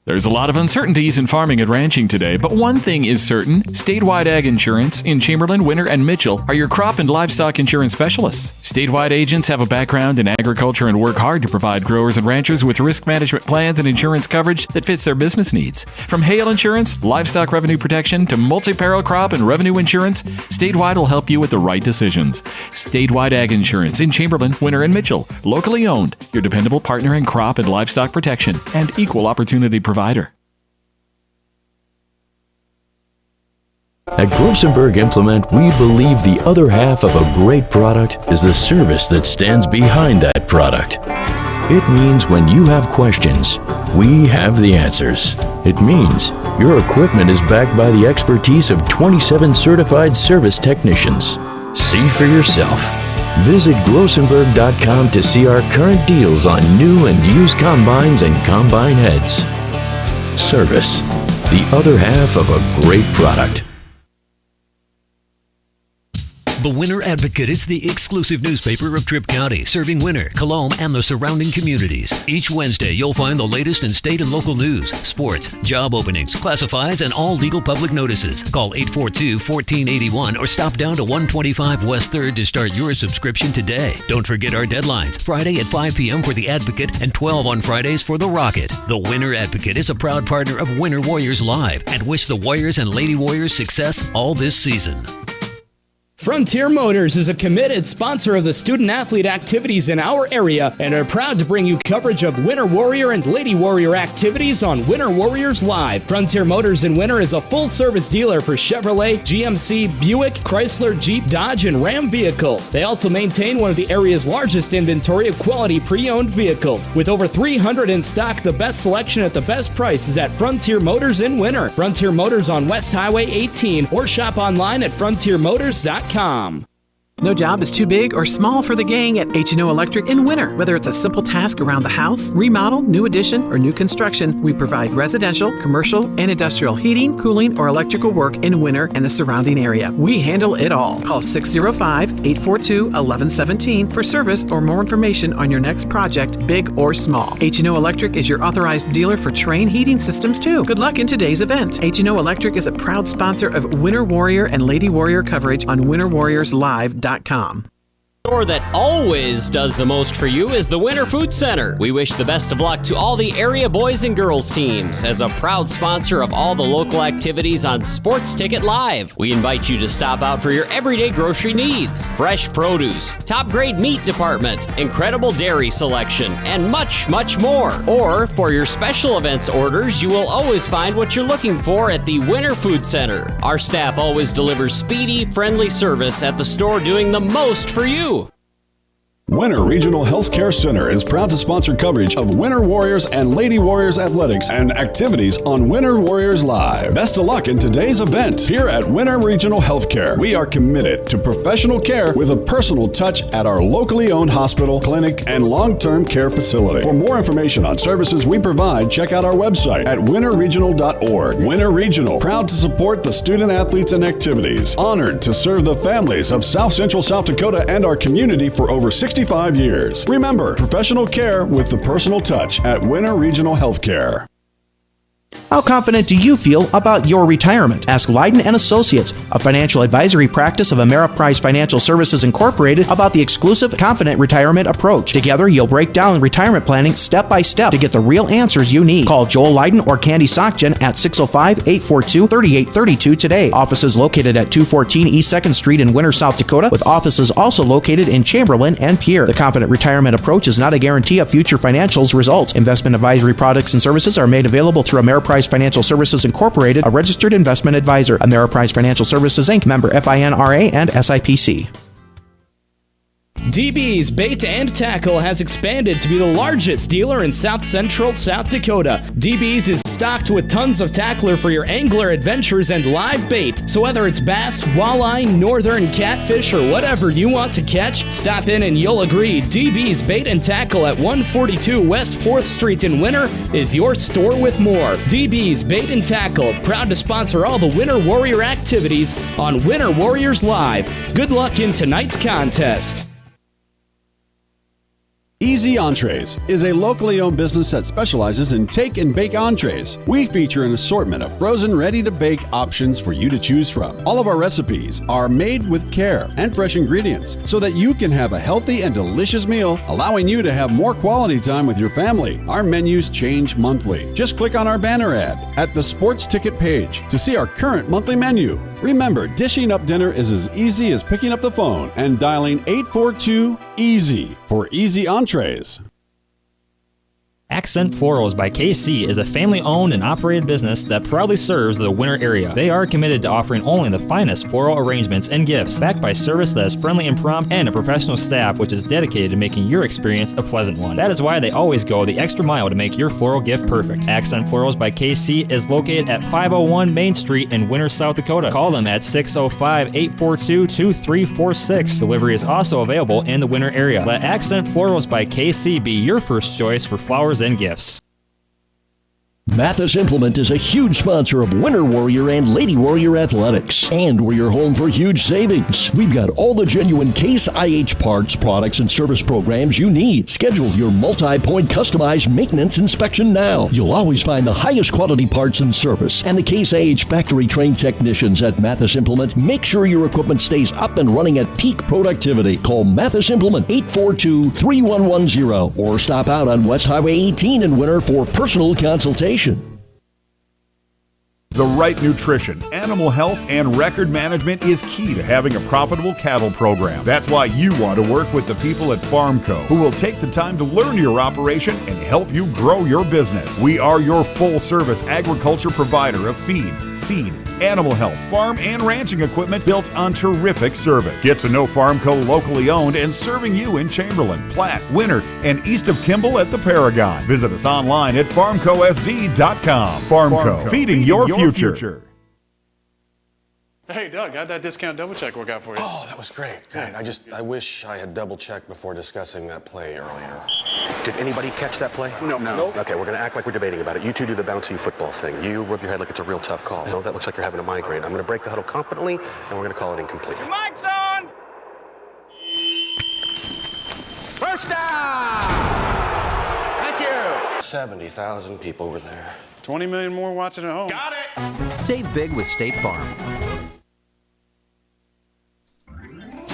There's a lot of uncertainties in farming and ranching today, but one thing is certain. Statewide Ag Insurance in Chamberlain, Winter, and Mitchell are your crop and livestock insurance specialists. Statewide agents have a background in agriculture and work hard to provide growers and ranchers with risk management plans and insurance coverage that fits their business needs. From hail insurance, livestock revenue protection, to multi-peril crop and revenue insurance, Statewide will help you with the right decisions. Statewide Ag Insurance in Chamberlain, Winter, and Mitchell. Locally owned, your dependable partner in crop and livestock protection and equal opportunity provider. At Grosenberg Implement, we believe the other half of a great product is the service that stands behind that product. It means when you have questions, we have the answers. It means your equipment is backed by the expertise of 27 certified service technicians. See for yourself. Visit Grosenberg.com to see our current deals on new and used combines and combine heads. Service, the other half of a great product. The Winter Advocate is the exclusive newspaper of Tripp County, serving Winter, Colome, and the surrounding communities. Each Wednesday, you'll find the latest in state and local news, sports, job openings, classifieds, and all legal public notices. Call 842-1481 or stop down to 125 West 3rd to start your subscription today. Don't forget our deadlines, Friday at 5 p.m. for The Advocate and 12 on Fridays for The Rocket. The Winter Advocate is a proud partner of Winter Warriors Live and wish the Warriors and Lady Warriors success all this season. Frontier Motors is a committed sponsor of the student-athlete activities in our area and are proud to bring you coverage of Winter Warrior and Lady Warrior activities on Winter Warriors Live. Frontier Motors in Winter is a full-service dealer for Chevrolet, GMC, Buick, Chrysler, Jeep, Dodge, and Ram vehicles. They also maintain one of the area's largest inventory of quality pre-owned vehicles. With over 300 in stock, the best selection at the best price is at Frontier Motors in Winter. Frontier Motors on West Highway 18 or shop online at frontiermotors.com. No job is too big or small for the gang at H&O Electric in Winter. Whether it's a simple task around the house, remodel, new addition, or new construction, we provide residential, commercial, and industrial heating, cooling, or electrical work in Winter and the surrounding area. We handle it all. Call 605-842-1117 for service or more information on your next project, big or small. H&O Electric is your authorized dealer for Train heating systems too. Good luck in today's event. H&O Electric is a proud sponsor of Winter Warrior and Lady Warrior coverage on winterwarriorslive.com. store that always does the most for you is the Winter Food Center. We wish the best of luck to all the area boys and girls teams as a proud sponsor of all the local activities on Sports Ticket Live. We invite you to stop out for your everyday grocery needs. Fresh produce, top grade meat department, incredible dairy selection, and much, much more. Or for your special events orders, you will always find what you're looking for at the Winter Food Center. Our staff always delivers speedy, friendly service at the store, doing the most for you. Winter Regional Healthcare Center is proud to sponsor coverage of Winter Warriors and Lady Warriors athletics and activities on Winter Warriors Live. Best of luck in today's event. Here at Winter Regional Healthcare, we are committed to professional care with a personal touch at our locally owned hospital, clinic, and long-term care facility. For more information on services we provide, check out our website at winterregional.org. Winter Regional, proud to support the student athletes and activities. Honored to serve the families of South Central South Dakota and our community for over 65 years. Remember, professional care with the personal touch at Winter Regional Healthcare. How confident do you feel about your retirement? Ask Leiden & Associates, a financial advisory practice of Ameriprise Financial Services Incorporated, about the exclusive Confident Retirement approach. Together, you'll break down retirement planning step by step to get the real answers you need. Call Joel Leiden or Candy Sockgen at 605-842-3832 today. Offices located at 214 East 2nd Street in Winter, South Dakota, with offices also located in Chamberlain and Pierre. The Confident Retirement approach is not a guarantee of future financials results. Investment advisory products and services are made available through Ameriprise Financial Services Incorporated, a registered investment advisor. Ameriprise Financial Services Inc., member FINRA and SIPC. DB's Bait and Tackle has expanded to be the largest dealer in South Central South Dakota. DB's is stocked with tons of tackler for your angler adventures and live bait. So whether it's bass, walleye, northern catfish, or whatever you want to catch, stop in and you'll agree DB's Bait and Tackle at 142 West 4th Street in Winter is your store with more. DB's Bait and Tackle, proud to sponsor all the Winter Warrior activities on Winter Warriors Live. Good luck in tonight's contest. Easy Entrees is a locally owned business that specializes in take and bake entrees. We feature an assortment of frozen, ready-to-bake options for you to choose from. All of our recipes are made with care and fresh ingredients so that you can have a healthy and delicious meal, allowing you to have more quality time with your family. Our menus change monthly. Just click on our banner ad at the Sports Ticket page to see our current monthly menu. Remember, dishing up dinner is as easy as picking up the phone and dialing 842-EASY for Easy Entrees. Accent Florals by KC is a family-owned and operated business that proudly serves the Winter area. They are committed to offering only the finest floral arrangements and gifts, backed by service that is friendly and prompt, and a professional staff which is dedicated to making your experience a pleasant one. That is why they always go the extra mile to make your floral gift perfect. Accent Florals by KC is located at 501 Main Street in Winter, South Dakota. Call them at 605-842-2346. Delivery is also available in the Winter area. Let Accent Florals by KC be your first choice for flowers and gifts. Mathis Implement is a huge sponsor of Winter Warrior and Lady Warrior athletics, and we're your home for huge savings. We've got all the genuine Case IH parts, products, and service programs you need. Schedule your multi-point customized maintenance inspection now. You'll always find the highest quality parts and service, and the Case IH factory-trained technicians at Mathis Implement make sure your equipment stays up and running at peak productivity. Call Mathis Implement 842-3110 or stop out on West Highway 18 in Winter for personal consultation. The right nutrition, animal health, and record management is key to having a profitable cattle program. That's why you want to work with the people at Farmco, who will take the time to learn your operation and help you grow your business. We are your full-service agriculture provider of feed, seed, animal health, farm, and ranching equipment built on terrific service. Get to know Farmco, locally owned and serving you in Chamberlain, Platte, Winter, and east of Kimball at the Paragon. Visit us online at farmcosd.com. Farmco, feeding your future. Hey, Doug, how'd that discount double check work out for you? Oh, that was great. Good. I wish I had double checked before discussing that play earlier. Did anybody catch that play? No. Okay, we're going to act like we're debating about it. You two do the bouncy football thing. You rub your head like it's a real tough call. No, that looks like you're having a migraine. I'm going to break the huddle confidently, and we're going to call it incomplete. Mike's on! First down! Thank you! 70,000 people were there. 20 million more watching at home. Got it! Save big with State Farm.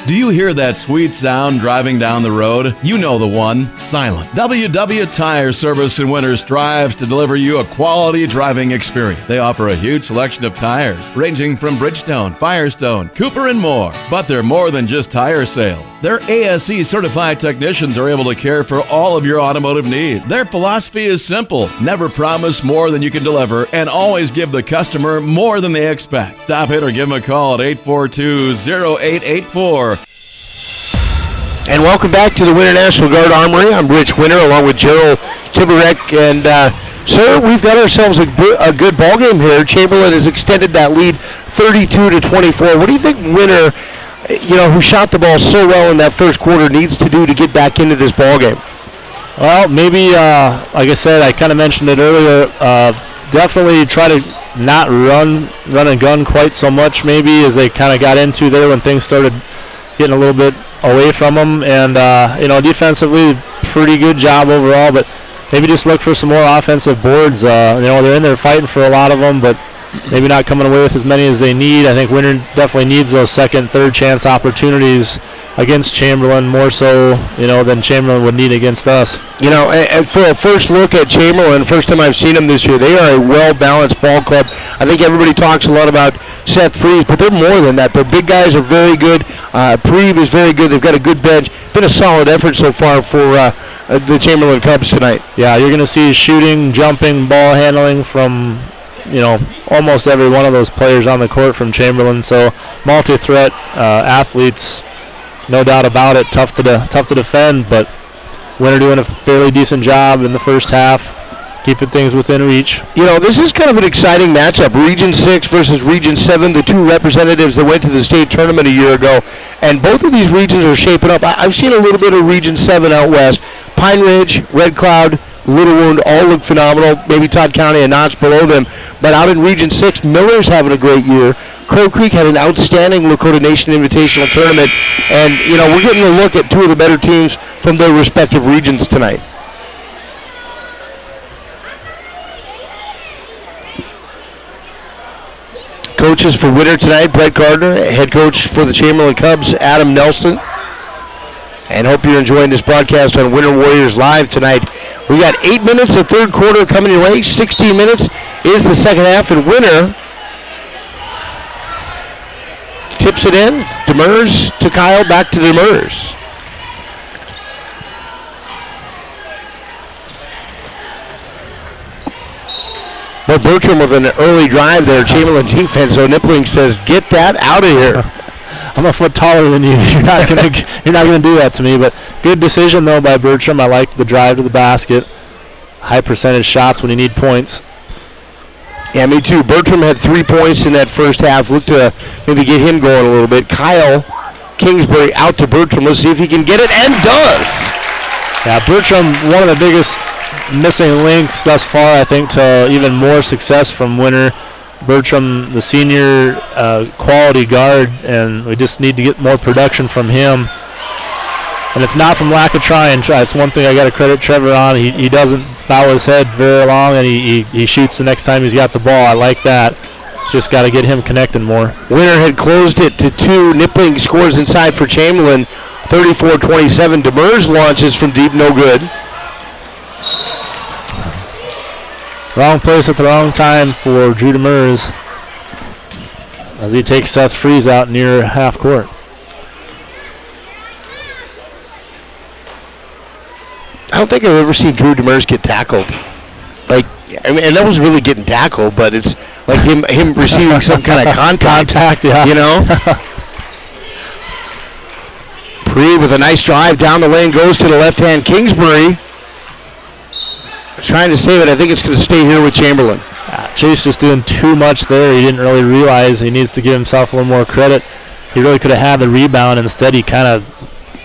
Do you hear that sweet sound driving down the road? You know the one, silent. WW Tire Service in Winter strives to deliver you a quality driving experience. They offer a huge selection of tires, ranging from Bridgestone, Firestone, Cooper, and more. But they're more than just tire sales. Their ASE certified technicians are able to care for all of your automotive needs. Their philosophy is simple: never promise more than you can deliver, and always give the customer more than they expect. Stop it or give them a call at 842-0884. And welcome back to the Winter National Guard Armory. I'm Rich Winter along with Gerald Tiberek. And, sir, we've got ourselves a good ball game here. Chamberlain has extended that lead 32-24. What do you think Winter, who shot the ball so well in that first quarter, needs to do to get back into this ball game? Well, maybe, like I said, I kind of mentioned it earlier, definitely try to not run and gun quite so much maybe as they kind of got into there when things started getting a little bit away from them. And, defensively, pretty good job overall, but maybe just look for some more offensive boards. They're in there fighting for a lot of them, but maybe not coming away with as many as they need. I think Winter definitely needs those second, third chance opportunities against Chamberlain more so, than Chamberlain would need against us. And for a first look at Chamberlain, first time I've seen them this year, they are a well-balanced ball club. I think everybody talks a lot about Seth Freeze, but they're more than that. Their big guys are very good. Preeb is very good. They've got a good bench. Been a solid effort so far for the Chamberlain Cubs tonight. Yeah, you're going to see shooting, jumping, ball handling from almost every one of those players on the court from Chamberlain. So multi-threat athletes, no doubt about it. Tough to defend, but Winter doing a fairly decent job in the first half, keeping things within reach. This is kind of an exciting matchup. Region 6 versus Region 7, the two representatives that went to the state tournament a year ago. And both of these regions are shaping up. I've seen a little bit of Region 7 out west. Pine Ridge, Red Cloud, Little Wound all look phenomenal. Maybe Todd County a notch below them. But out in Region 6, Miller's having a great year. Crow Creek had an outstanding Lakota Nation Invitational Tournament. And, we're getting a look at two of the better teams from their respective regions tonight. Coaches for Winter tonight, Brett Gardner, head coach for the Chamberlain Cubs, Adam Nelson. And hope you're enjoying this broadcast on Winter Warriors Live tonight. We got 8 minutes of third quarter coming your way. 16 minutes is the second half, and Winter tips it in. Demers to Kyle, back to Demers. But Bertram with an early drive there, Chamberlain defense, so Nippling says, get that out of here. I'm a foot taller than you. You're not gonna do that to me. But good decision though by Bertram. I like the drive to the basket. High percentage shots when you need points. Yeah, me too. Bertram had 3 points in that first half. Look to maybe get him going a little bit. Kyle Kingsbury out to Bertram. Let's see if he can get it, and does. Yeah, Bertram, one of the biggest missing links thus far, I think, to even more success from Winter. Bertram, the senior quality guard, and we just need to get more production from him. And it's not from lack of trying. It's one thing I got to credit Trevor on. He doesn't bow his head very long, and he shoots the next time he's got the ball. I like that. Just got to get him connecting more. Winter had closed it to 2. Nippling scores inside for Chamberlain, 34-27. Demers launches from deep, no good. Wrong place at the wrong time for Drew Demers as he takes Seth Freeze out near half court. I don't think I've ever seen Drew Demers get tackled. And that was really getting tackled, but it's like him receiving some kind of contact, yeah. Pre with a nice drive down the lane, goes to the left-hand. Kingsbury trying to save it. I think it's going to stay here with Chamberlain. Chase just doing too much there. He didn't really realize he needs to give himself a little more credit. He really could have had the rebound. Instead, he kind of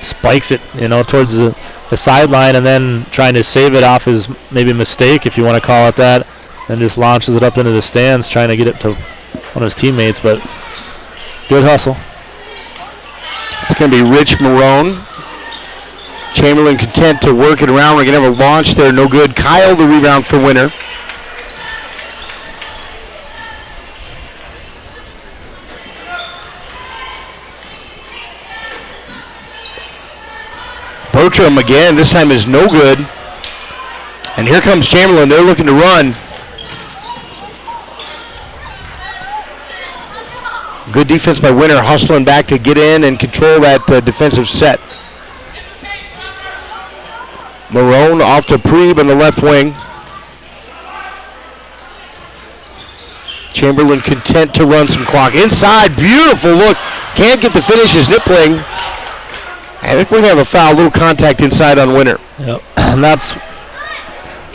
spikes it, towards the sideline, and then trying to save it off his maybe mistake, if you want to call it that, and just launches it up into the stands, trying to get it to one of his teammates. But good hustle. It's going to be Rich Marone. Chamberlain content to work it around. We're going to have a launch there. No good. Kyle the rebound for Winter. Bertram again. This time is no good. And here comes Chamberlain. They're looking to run. Good defense by Winter, hustling back to get in and control that defensive set. Marone off to Preeb on the left wing. Chamberlain content to run some clock. Inside, beautiful look. Can't get the finish as Nippling. I think we're going to have a foul, a little contact inside on Winter. Yep. And that's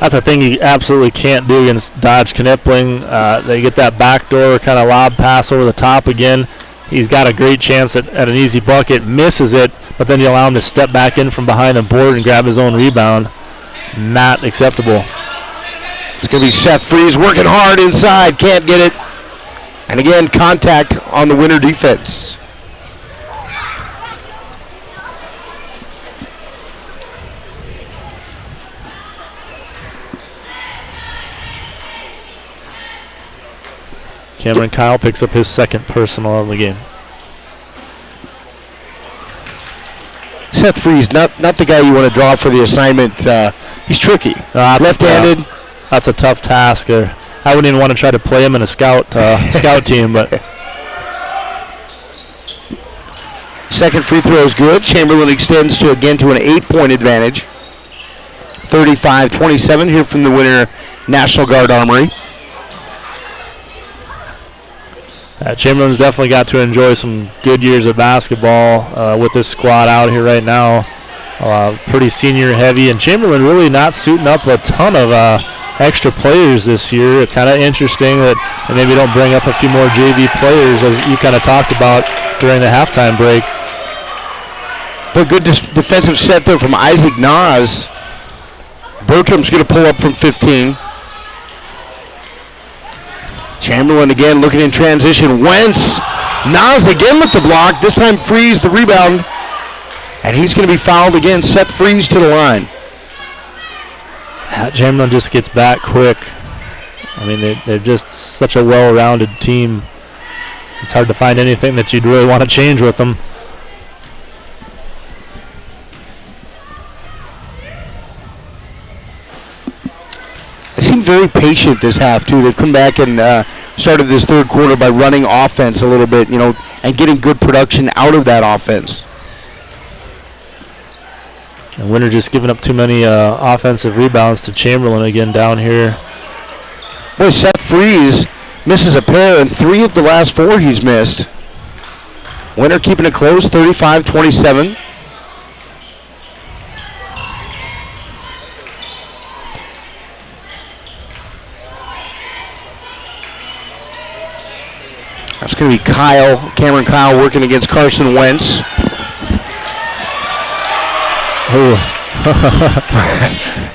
a thing you absolutely can't do against Dodge Knipling. They get that backdoor kind of lob pass over the top again. He's got a great chance at an easy bucket, misses it, but then you allow him to step back in from behind the board and grab his own rebound. Not acceptable. It's going to be Seth Freeze working hard inside, can't get it. And again, contact on the Winter defense. Cameron Kyle picks up his second personal of the game. Seth Freeze, not the guy you want to draw for the assignment. He's tricky. Left-handed. That's a tough task. I wouldn't even want to try to play him in a scout team, but second free throw is good. Chamberlain extends to an 8-point advantage. 35-27 here from the Winter National Guard Armory. Chamberlain's definitely got to enjoy some good years of basketball with this squad out here right now. Pretty senior heavy, and Chamberlain really not suiting up a ton of extra players this year. Kind of interesting that they maybe don't bring up a few more JV players, as you kind of talked about during the halftime break. But good defensive set there from Isaac Nas. Bertram's going to pull up from 15. Chamberlain again looking in transition. Wentz. Nas again with the block. This time Freeze the rebound. And he's going to be fouled again. Seth Freeze to the line. Chamberlain just gets back quick. I mean, they're just such a well-rounded team. It's hard to find anything that you'd really want to change with them. They seem very patient this half, too. They've come back and started this third quarter by running offense a little bit, and getting good production out of that offense. And Winter just giving up too many offensive rebounds to Chamberlain again down here. Boy, Seth Freeze misses a pair, and 3 of the last 4 he's missed. Winter keeping it close, 35-27. That's going to be Cameron Kyle working against Carson Wentz. Oh,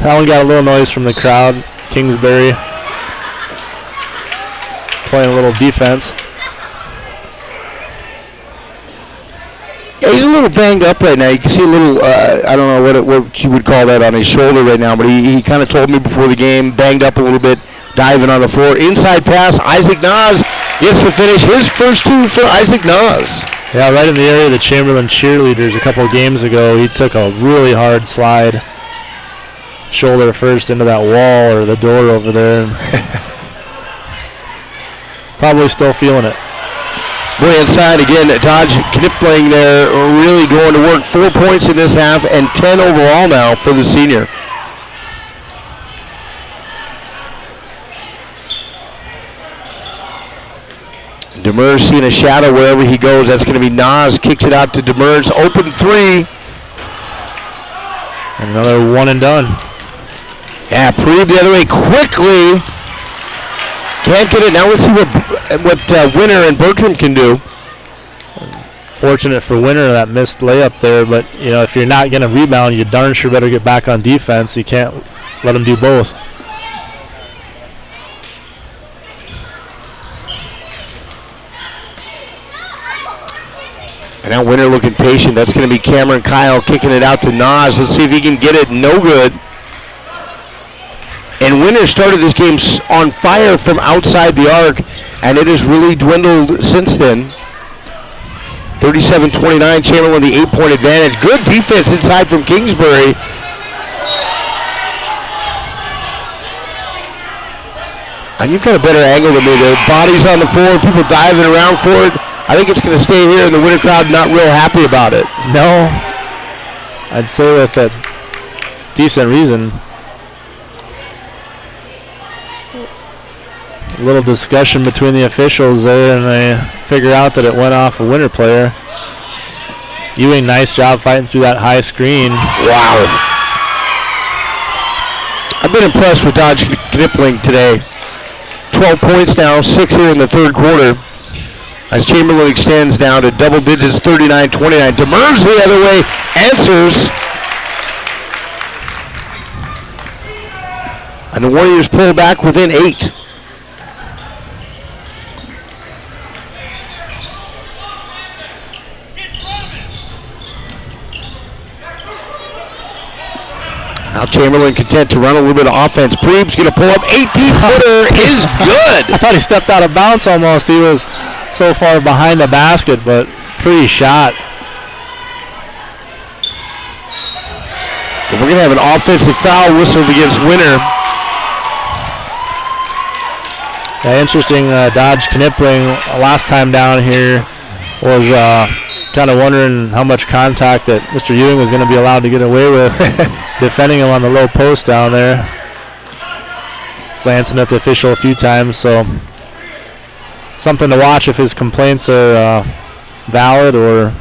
that one got a little noise from the crowd. Kingsbury playing a little defense. Yeah, he's a little banged up right now. You can see a little, I don't know what you would call that on his shoulder right now, but he kind of told me before the game, banged up a little bit, diving on the floor. Inside pass, Isaac Nas gets the finish. His first 2 for Isaac Nas. Yeah, right in the area of the Chamberlain cheerleaders a couple of games ago. He took a really hard slide, shoulder first into that wall or the door over there. Probably still feeling it. Boy, inside again, Dodge Knipling there, really going to work. 4 points in this half and 10 overall now for the senior. Demers seeing a shadow wherever he goes. That's going to be Nas. Kicks it out to Demers. Open 3. And another one and done. Yeah, Preeb the other way quickly. Can't get it. Now let's see what Winter and Bertram can do. Fortunate for Winter that missed layup there, but if you're not going to rebound, you darn sure better get back on defense. You can't let them do both. And now Winter looking patient. That's going to be Cameron Kyle kicking it out to Nas. Let's see if he can get it. No good. And Winter started this game on fire from outside the arc, and it has really dwindled since then. 37-29, Chamberlain the 8-point advantage. Good defense inside from Kingsbury. And you've got a better angle than me. The body's on the floor, people diving around for it. I think it's going to stay here, and the Winter crowd not real happy about it. No, I'd say with a decent reason. A little discussion between the officials there, and they figure out that it went off a Winter player. Ewing, nice job fighting through that high screen. Wow. I've been impressed with Dodge Knipling today. 12 points now, 6 here in the third quarter. As Chamberlain extends down to double digits, 39-29. Demers the other way, answers. And the Warriors pull back within 8. Now Chamberlain content to run a little bit of offense. Preeb's going to pull up. 18-footer is good. I thought he stepped out of bounds almost. He was so far behind the basket, but pretty shot. And we're going to have an offensive foul whistled against Winter. Yeah, interesting. Dodge Knipling last time down here was kind of wondering how much contact that Mr. Ewing was going to be allowed to get away with, defending him on the low post down there. Glancing at the official a few times, so something to watch if his complaints are valid or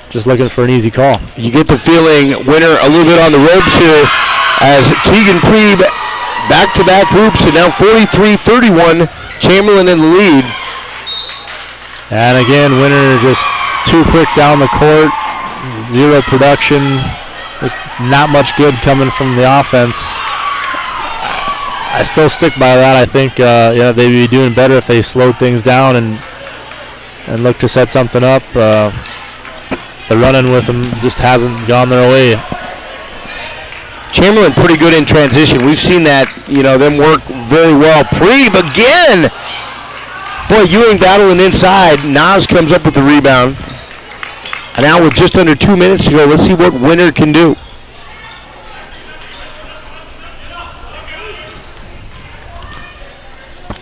just looking for an easy call. You get the feeling Winter a little bit on the ropes here as Tegan Preeb back-to-back hoops, and now 43-31, Chamberlain in the lead. And again, Winter just too quick down the court, zero production, just not much good coming from the offense. I still stick by that. I think they'd be doing better if they slowed things down and look to set something up. The running with them just hasn't gone their way. Chamberlain pretty good in transition. We've seen that, them work very well. Preeb again. Boy, Ewing battling inside. Nas comes up with the rebound. And now with just under 2 minutes to go, let's see what Winter can do.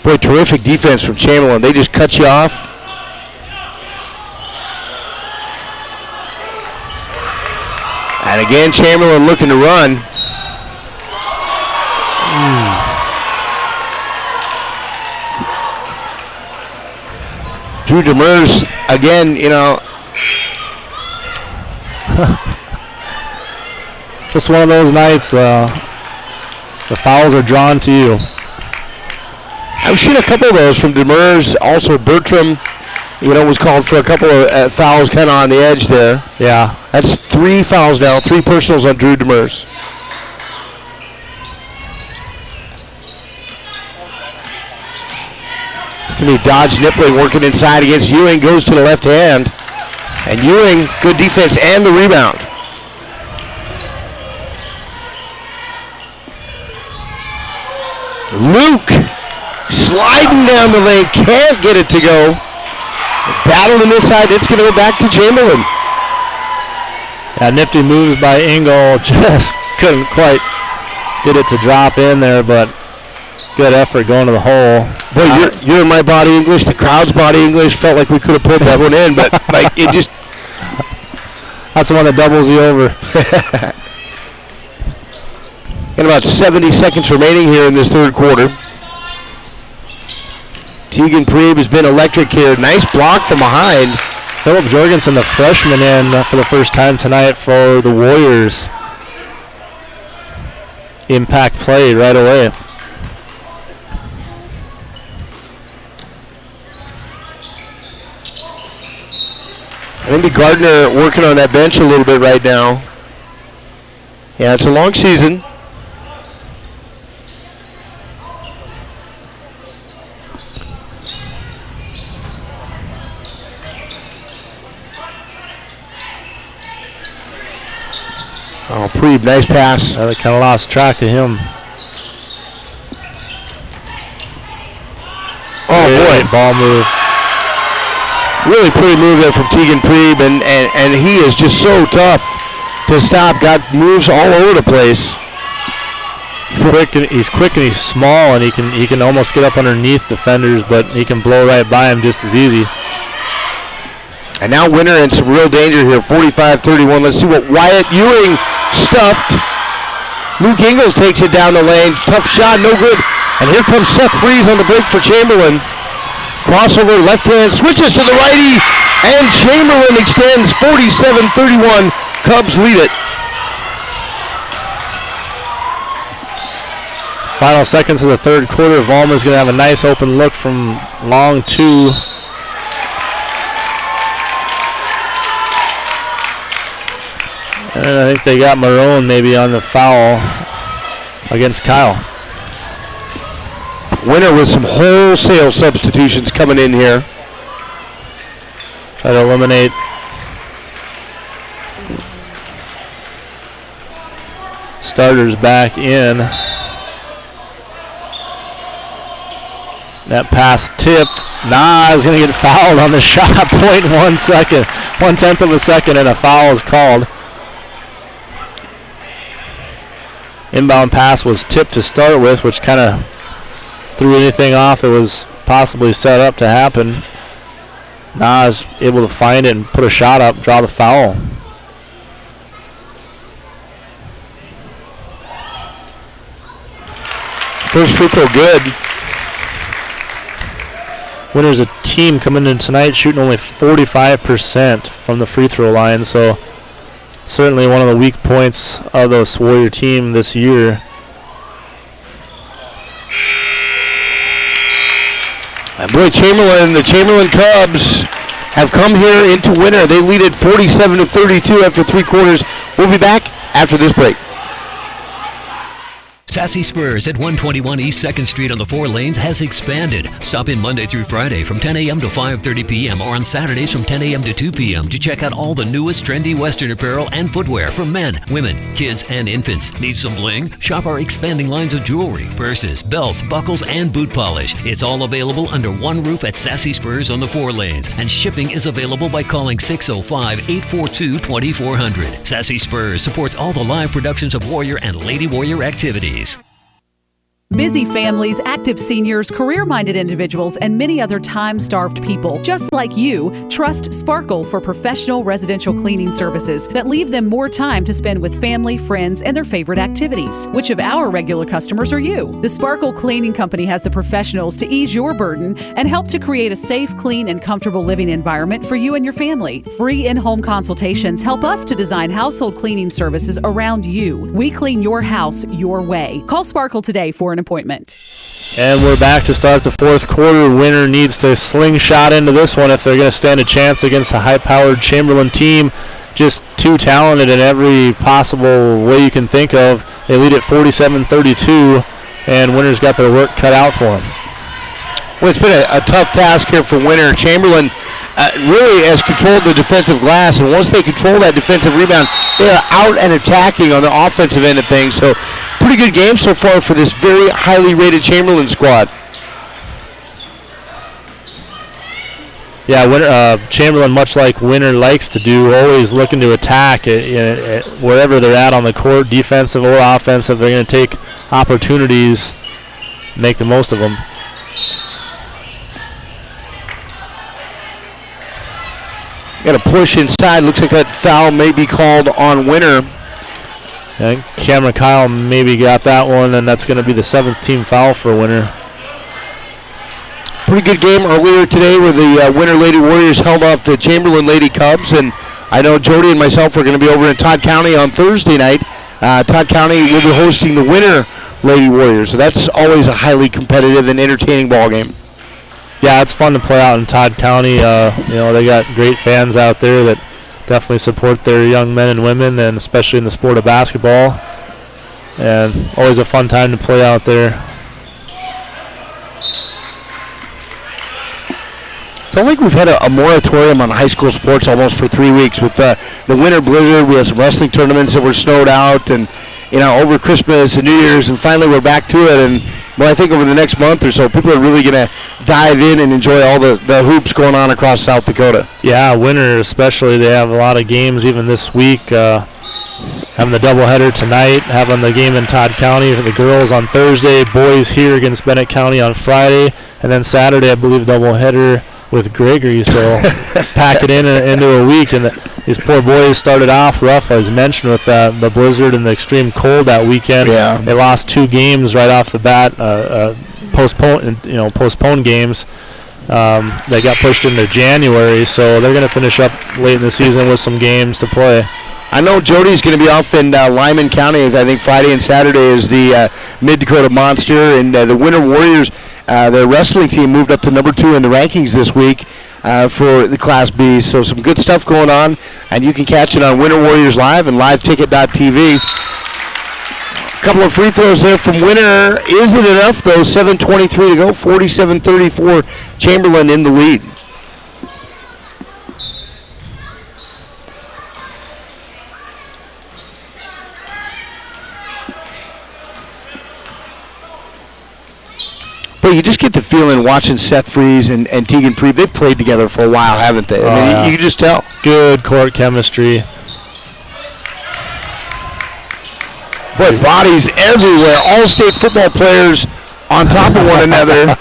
Boy, terrific defense from Chamberlain. They just cut you off. And again, Chamberlain looking to run. Drew Demers, again, just one of those nights, the fouls are drawn to you. I've seen a couple of those from Demers. Also, Bertram, was called for a couple of fouls kind of on the edge there. Yeah. That's 3 fouls now, 3 personals on Drew Demers. It's going to be Dodge Knipling working inside against Ewing, goes to the left hand. And Ewing, good defense and the rebound. Luke sliding down the lane, can't get it to go. Battling inside, it's going to go back to Chamberlain. Yeah, nifty moves by Engel, just couldn't quite get it to drop in there, but good effort going to the hole. Boy, you're in my body English, the crowd's body English. Felt like we could have put that one in, but it just... That's the one that doubles you over. And about 70 seconds remaining here in this third quarter. Tegan Preeb has been electric here. Nice block from behind. Philip Jorgensen, the freshman, in for the first time tonight for the Warriors. Impact play right away. Andy Gardner working on that bench a little bit right now. Yeah, it's a long season. Oh, Preeb, nice pass. They kind of lost track of him. Oh, boy. Ball move. Really pretty move there from Tegan Prieb, and he is just so tough to stop. Got moves all over the place. He's quick and he's small, and he can almost get up underneath defenders, but he can blow right by him just as easy. And now Winter in some real danger here, 45-31. Let's see what Wyatt Ewing stuffed. Luke Ingalls takes it down the lane. Tough shot, no good. And here comes Seth Freeze on the break for Chamberlain. Crossover, left hand, switches to the righty, and Chamberlain extends 47-31. Cubs lead it. Final seconds of the third quarter. Vollmer's going to have a nice open look from long two. And I think they got Marone maybe on the foul against Kyle. Winner with some wholesale substitutions coming in here. Try to eliminate starters back in. That pass tipped. Nah, is going to get fouled on the shot. 0.1 second. 1/10 of a second, and a foul is called. Inbound pass was tipped to start with, which kind of threw anything off that was possibly set up to happen. Nah is able to find it and put a shot up, draw the foul. First free throw good. Winner's a team coming in tonight shooting only 45% from the free throw line, so certainly one of the weak points of this Warrior team this year. And boy, the Chamberlain Cubs have come here into Winter. They lead it 47-32 after 3 quarters. We'll be back after this break. Sassy Spurs at 121 East 2nd Street on the 4 lanes has expanded. Stop in Monday through Friday from 10 a.m. to 5:30 p.m. or on Saturdays from 10 a.m. to 2 p.m. to check out all the newest trendy Western apparel and footwear for men, women, kids, and infants. Need some bling? Shop our expanding lines of jewelry, purses, belts, buckles, and boot polish. It's all available under one roof at Sassy Spurs on the 4 lanes, and shipping is available by calling 605-842-2400. Sassy Spurs supports all the live productions of Warrior and Lady Warrior activities. Busy families, active seniors, career-minded individuals, and many other time-starved people, just like you, trust Sparkle for professional residential cleaning services that leave them more time to spend with family, friends, and their favorite activities. Which of our regular customers are you? The Sparkle Cleaning Company has the professionals to ease your burden and help to create a safe, clean, and comfortable living environment for you and your family. Free in-home consultations help us to design household cleaning services around you. We clean your house your way. Call Sparkle today for an appointment. And we're back to start the fourth quarter. Winner needs to slingshot into this one if they're going to stand a chance against a high-powered Chamberlain team. Just too talented in every possible way you can think of. They lead at 47-32, and Winner's got their work cut out for them. Well, it's been a tough task here for Winner. Chamberlain really has controlled the defensive glass, and once they control that defensive rebound, they are out and attacking on the offensive end of things. So pretty good game so far for this very highly rated Chamberlain squad. Yeah, Chamberlain, much like Winner likes to do, always looking to attack wherever they're at on the court, defensive or offensive. They're going to take opportunities, make the most of them. Got a push inside. Looks like that foul may be called on Winner. I think Cameron Kyle maybe got that one, and that's going to be the 7th team foul for Winner. Pretty good game earlier today where the Winner Lady Warriors held off the Chamberlain Lady Cubs, and I know Jody and myself are going to be over in Todd County on Thursday night. Todd County will be hosting the Winner Lady Warriors, so that's always a highly competitive and entertaining ball game. Yeah, it's fun to play out in Todd County. They got great fans out there that definitely support their young men and women, and especially in the sport of basketball. And always a fun time to play out there. I think we've had a moratorium on high school sports almost for 3 weeks. With the winter blizzard, we had some wrestling tournaments that were snowed out, and over Christmas and New Year's, and finally we're back to it. And Well, I think over the next month or so, people are really going to dive in and enjoy all the hoops going on across South Dakota. Yeah, winter especially. They have a lot of games even this week. Having the doubleheader tonight, having the game in Todd County for the girls on Thursday, boys here against Bennett County on Friday, and then Saturday, I believe, doubleheader with Gregory. So pack it into a week. And these poor boys started off rough, as mentioned, with the blizzard and the extreme cold that weekend. Yeah. They lost 2 games right off the bat, postponed games. They got pushed into January, so they're going to finish up late in the season with some games to play. I know Jody's going to be off in Lyman County. I think Friday and Saturday is the Mid-Dakota Monster, and the Winter Warriors, their wrestling team, moved up to number 2 in the rankings this week for the Class B. So some good stuff going on, and you can catch it on Winter Warriors Live and liveticket.tv. A couple of free throws there from Winter. Isn't enough, though. 7:23 to go, 47-34. Chamberlain in the lead. But you just get the feeling watching Seth Freeze and Tegan Preeb. They've played together for a while, haven't they? I mean, you can just tell. Good court chemistry. Boy, bodies everywhere. All-state football players on top of one another.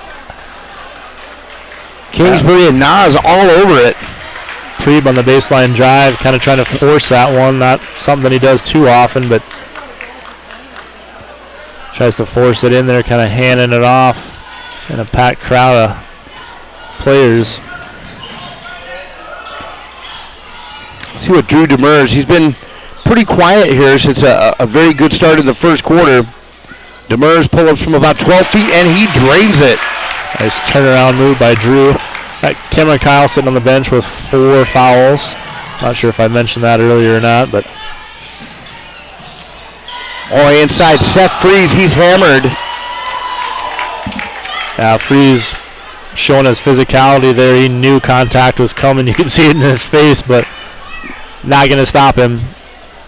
Kingsbury and Nas all over it. Preeb on the baseline drive, kind of trying to force that one. Not something he does too often, but tries to force it in there, kind of handing it off. And a packed crowd of players. See what Drew Demers, he's been pretty quiet here since a very good start in the first quarter. Demers pull-ups from about 12 feet, and he drains it. Nice turnaround move by Drew. Cameron Kyle sitting on the bench with 4 fouls. Not sure if I mentioned that earlier or not, but. Oh, inside Seth Freeze, he's hammered. Freeze showing his physicality there. He knew contact was coming. You can see it in his face, but not going to stop him.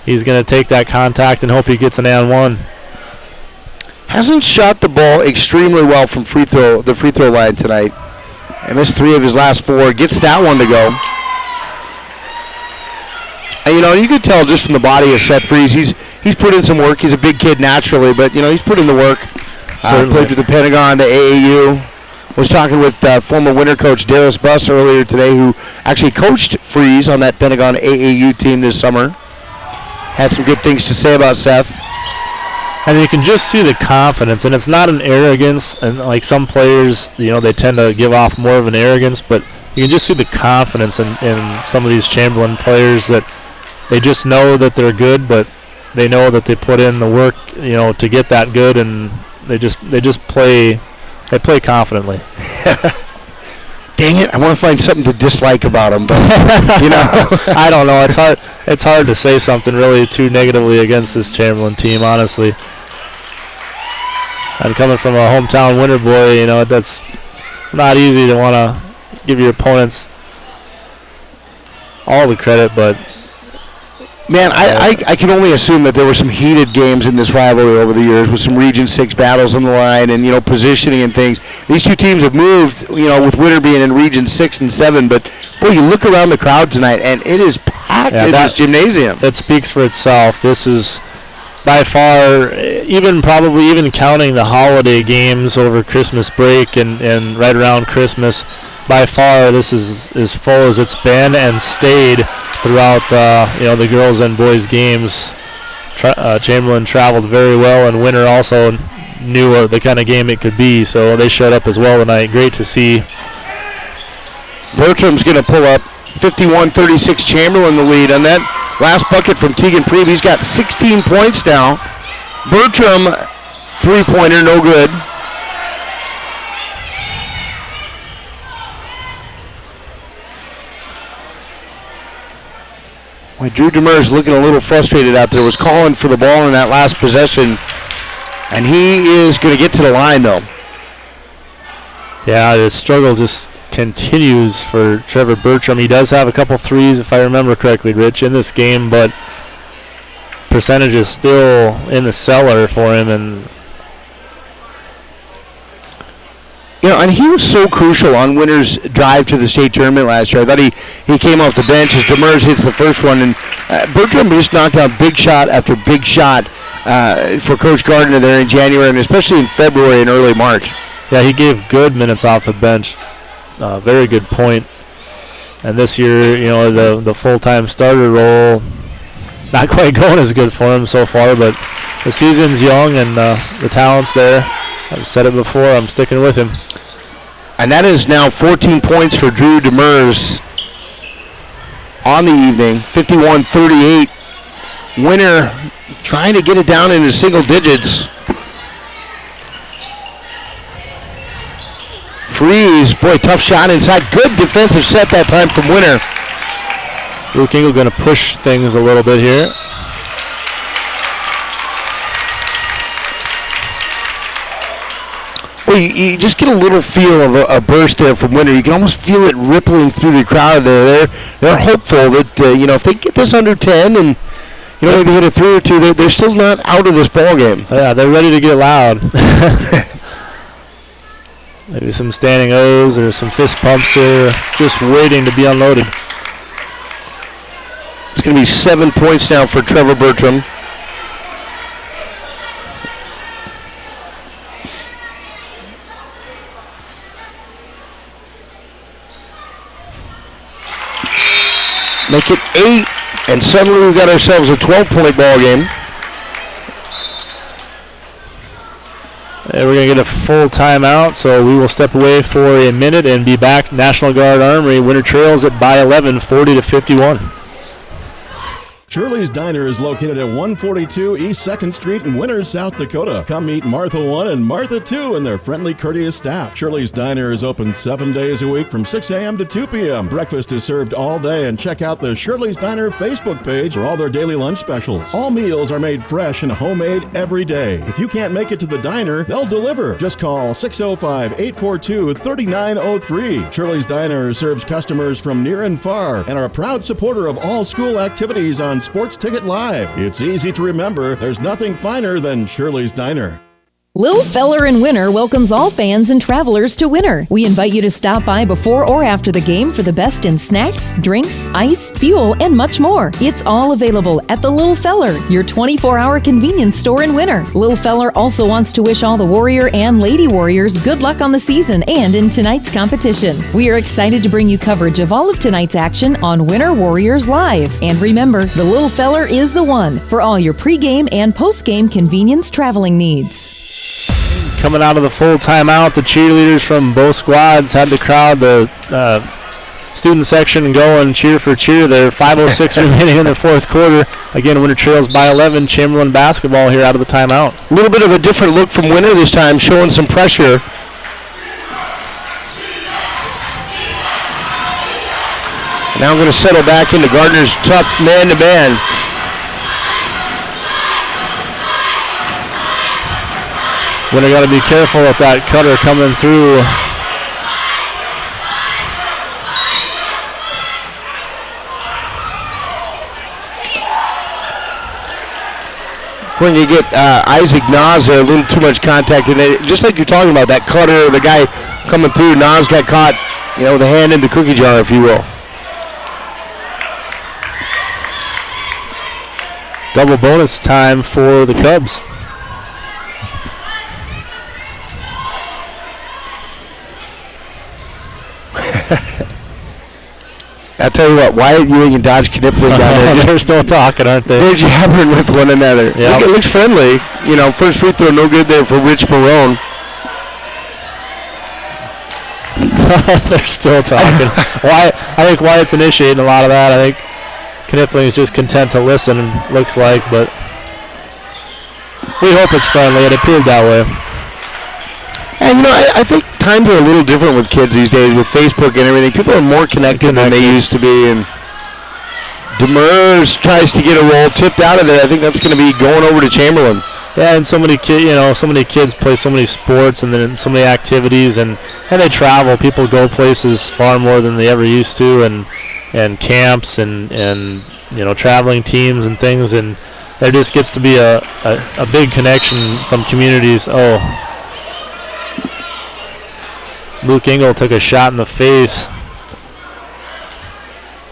He's going to take that contact and hope he gets an and one. Hasn't shot the ball extremely well from the free throw line tonight. And missed 3 of his last 4. Gets that one to go. And, you could tell just from the body of Seth Freeze, he's put in some work. He's a big kid naturally, but, he's put in the work. Played for the Pentagon, the AAU. Was talking with former Winter coach Darius Buss earlier today, who actually coached Freeze on that Pentagon AAU team this summer. Had some good things to say about Seth. And you can just see the confidence, and it's not an arrogance, and like some players, they tend to give off more of an arrogance, but you can just see the confidence in some of these Chamberlain players that they just know that they're good, but they know that they put in the work, to get that good, and they just play confidently. Dang it! I want to find something to dislike about them, but I don't know. It's hard to say something really too negatively against this Chamberlain team, honestly. And coming from a hometown Winter boy, it's not easy to want to give your opponents all the credit, but. Man, I can only assume that there were some heated games in this rivalry over the years with some Region 6 battles on the line and, positioning and things. These two teams have moved, with Winter being in Region 6 and 7. But, boy, you look around the crowd tonight, and it is packed in this gymnasium. That speaks for itself. This is by far, even counting the holiday games over Christmas break and right around Christmas, by far this is as full as it's been and stayed throughout the girls and boys games. Chamberlain traveled very well, and Winter also knew the kind of game it could be, so they showed up as well tonight. Great to see. Bertram's going to pull up 51-36. Chamberlain the lead on that last bucket from Tegan Preeb. He's got 16 points now. Bertram, three-pointer, no good. Well, Drew Demers looking a little frustrated out there. Was calling for the ball in that last possession. And he is going to get to the line, though. Yeah, the struggle just continues for Trevor Bertram. He does have a couple threes, if I remember correctly, Rich, in this game, but percentage is still in the cellar for him. And And he was so crucial on Winter's drive to the state tournament last year. I thought he came off the bench as Demers hits the first one, and Bertram just knocked out big shot after big shot for Coach Gardner there in January, and especially in February and early March. Yeah, he gave good minutes off the bench. Very good point. And this year, the full-time starter role, not quite going as good for him so far, but the season's young and the talent's there. I've said it before, I'm sticking with him. And that is now 14 points for Drew Demers on the evening, 51-38. Winner trying to get it down into single digits. Freeze, boy, tough shot inside. Good defensive set that time from Winter. Luke Engel going to push things a little bit here. Well, you just get a little feel of a burst there from Winter. You can almost feel it rippling through the crowd there. They're hopeful that, if they get this under 10 and, maybe hit a 3 or 2, they're still not out of this ball game. Yeah, they're ready to get loud. Maybe some standing O's or some fist pumps here, just waiting to be unloaded. It's going to be 7 points now for Trevor Bertram. Make it 8, and suddenly we've got ourselves a 12-point ball game. And we're going to get a full timeout, so we will step away for a minute and be back. National Guard Armory, Winter trails it by 11, 40-51. Shirley's Diner is located at 142 East 2nd Street in Winter, South Dakota. Come meet Martha 1 and Martha 2 and their friendly, courteous staff. Shirley's Diner is open 7 days a week from 6 a.m. to 2 p.m. Breakfast is served all day, and check out the Shirley's Diner Facebook page for all their daily lunch specials. All meals are made fresh and homemade every day. If you can't make it to the diner, they'll deliver. Just call 605-842-3903. Shirley's Diner serves customers from near and far and are a proud supporter of all school activities on Sports Ticket Live. It's easy to remember. There's nothing finer than Shirley's Diner. Lil Feller in Winter welcomes all fans and travelers to Winter. We invite you to stop by before or after the game for the best in snacks, drinks, ice, fuel, and much more. It's all available at the Lil Feller, your 24-hour convenience store in Winter. Lil Feller also wants to wish all the Warrior and Lady Warriors good luck on the season and in tonight's competition. We are excited to bring you coverage of all of tonight's action on Winter Warriors Live. And remember, the Lil Feller is the one for all your pregame and postgame convenience traveling needs. Coming out of the full timeout, the cheerleaders from both squads had to crowd the student section and go and cheer for cheer there. 5:06 remaining in the fourth quarter. Again, Winter trails by 11. Chamberlain basketball here out of the timeout. A little bit of a different look from Winter this time, showing some pressure. Now I'm going to settle back into Gardner's tough man-to-man. Winter got to be careful with that cutter coming through. When you get Isaac Nas there, a little too much contact, and just like you're talking about, that cutter, the guy coming through, Nas got caught, with a hand in the cookie jar, if you will. Double bonus time for the Cubs. I'll tell you what, Wyatt Ewing and Dodge Knipling down there. They're still talking, aren't they? They're jabbering with one another. Yep. It looks friendly. First free throw, no good there for Rich Marone. They're still talking. I think Wyatt's initiating a lot of that. I think Knipling is just content to listen, looks like, but we hope it's friendly. It appeared that way. And, I think times are a little different with kids these days with Facebook and everything. People are more connected than they used to be. And Demers tries to get a roll tipped out of there. I think that's going to be going over to Chamberlain. Yeah, and so many kids play so many sports and then so many activities, and they travel. People go places far more than they ever used to, and camps and traveling teams and things, and there just gets to be a big connection from communities. Luke Engel took a shot in the face.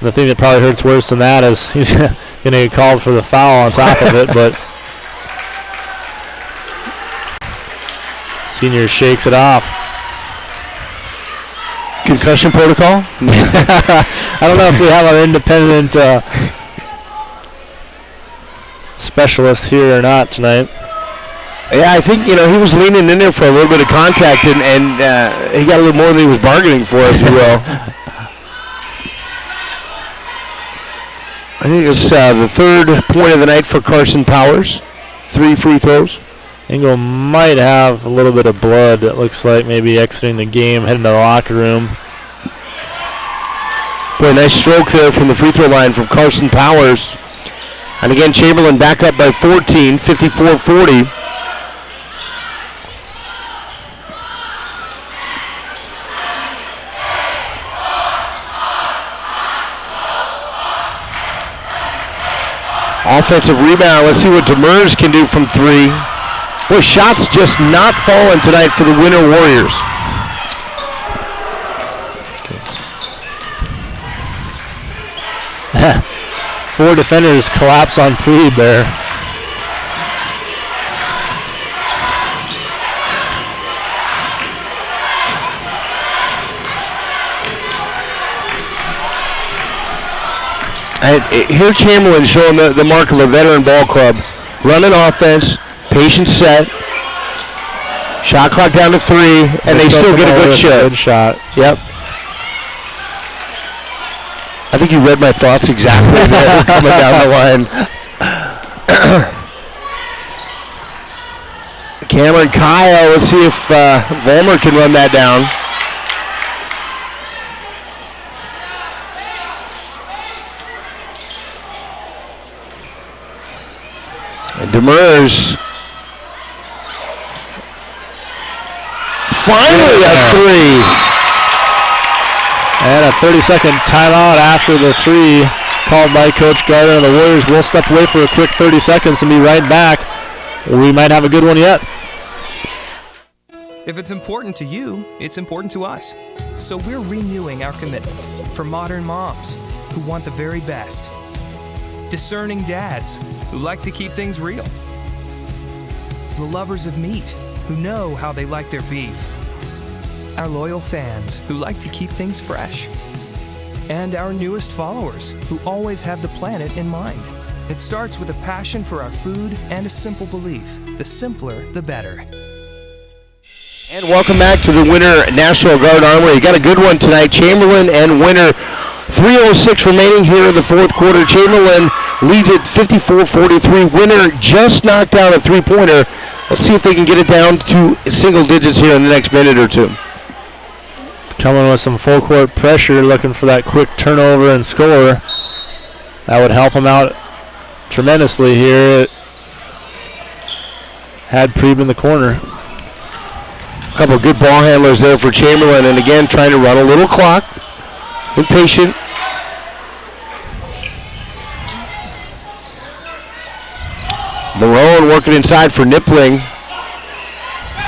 The thing that probably hurts worse than that is he's going to get called for the foul on top of it, but senior shakes it off. Concussion protocol? I don't know if we have our independent specialist here or not tonight. Yeah, I think, he was leaning in there for a little bit of contact, and he got a little more than he was bargaining for, if you will. I think it's the third point of the night for Carson Powers. 3 free throws. Engel might have a little bit of blood, it looks like, maybe exiting the game, heading to the locker room. Boy, nice stroke there from the free throw line from Carson Powers. And again, Chamberlain back up by 14, 54-40. Offensive rebound. Let's see what Demers can do from 3. Boy, shots just not falling tonight for the Winter Warriors. Four defenders collapse on Preeb there. Here Chamberlain showing the mark of a veteran ball club. Running offense, patient set, shot clock down to 3, and they still get a good shot. Good shot. Yep. I think you read my thoughts exactly there coming down the line. Cameron Kyle, let's see if Vollmer can run that down. And Demers finally a 3. And a 30-second timeout after the 3 called by Coach Gardner. The Warriors will step away for a quick 30 seconds and be right back. We might have a good one yet. If it's important to you, it's important to us. So we're renewing our commitment for modern moms who want the very best. Discerning dads who like to keep things real. The lovers of meat who know how they like their beef. Our loyal fans who like to keep things fresh. And our newest followers who always have the planet in mind. It starts with a passion for our food and a simple belief. The simpler, the better. And welcome back to the Winter National Guard Armory. You got a good one tonight. Chamberlain and Winter. 3:06 remaining here in the fourth quarter. Chamberlain leads it 54-43. Winter just knocked down a three-pointer. Let's see if they can get it down to single digits here in the next minute or two. Coming with some full court pressure, looking for that quick turnover and score. That would help them out tremendously here. Had Preeb in the corner. A couple of good ball handlers there for Chamberlain, and again trying to run a little clock. Impatient. Marone working inside for Nippling.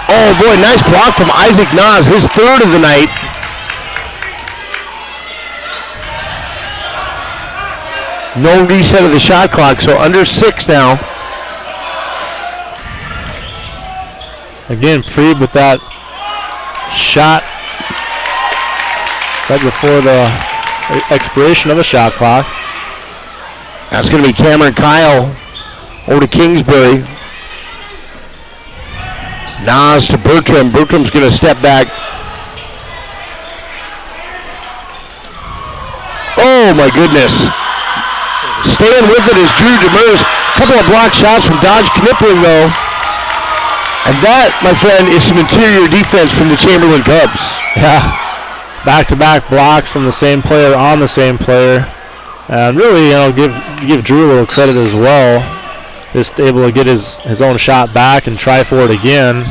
Oh boy, nice block from Isaac Nas, his third of the night. No reset of the shot clock, so under 6 now. Again, Preeb with that shot right before the expiration of the shot clock. That's going to be Cameron Kyle over to Kingsbury. Nas to Bertram. Bertram's going to step back. Oh my goodness. Staying with it is Drew Demers. A couple of block shots from Dodge Knippling though. And that, my friend, is some interior defense from the Chamberlain Cubs. Yeah. Back-to-back blocks from the same player on the same player. And really, give Drew a little credit as well. Just able to get his own shot back and try for it again.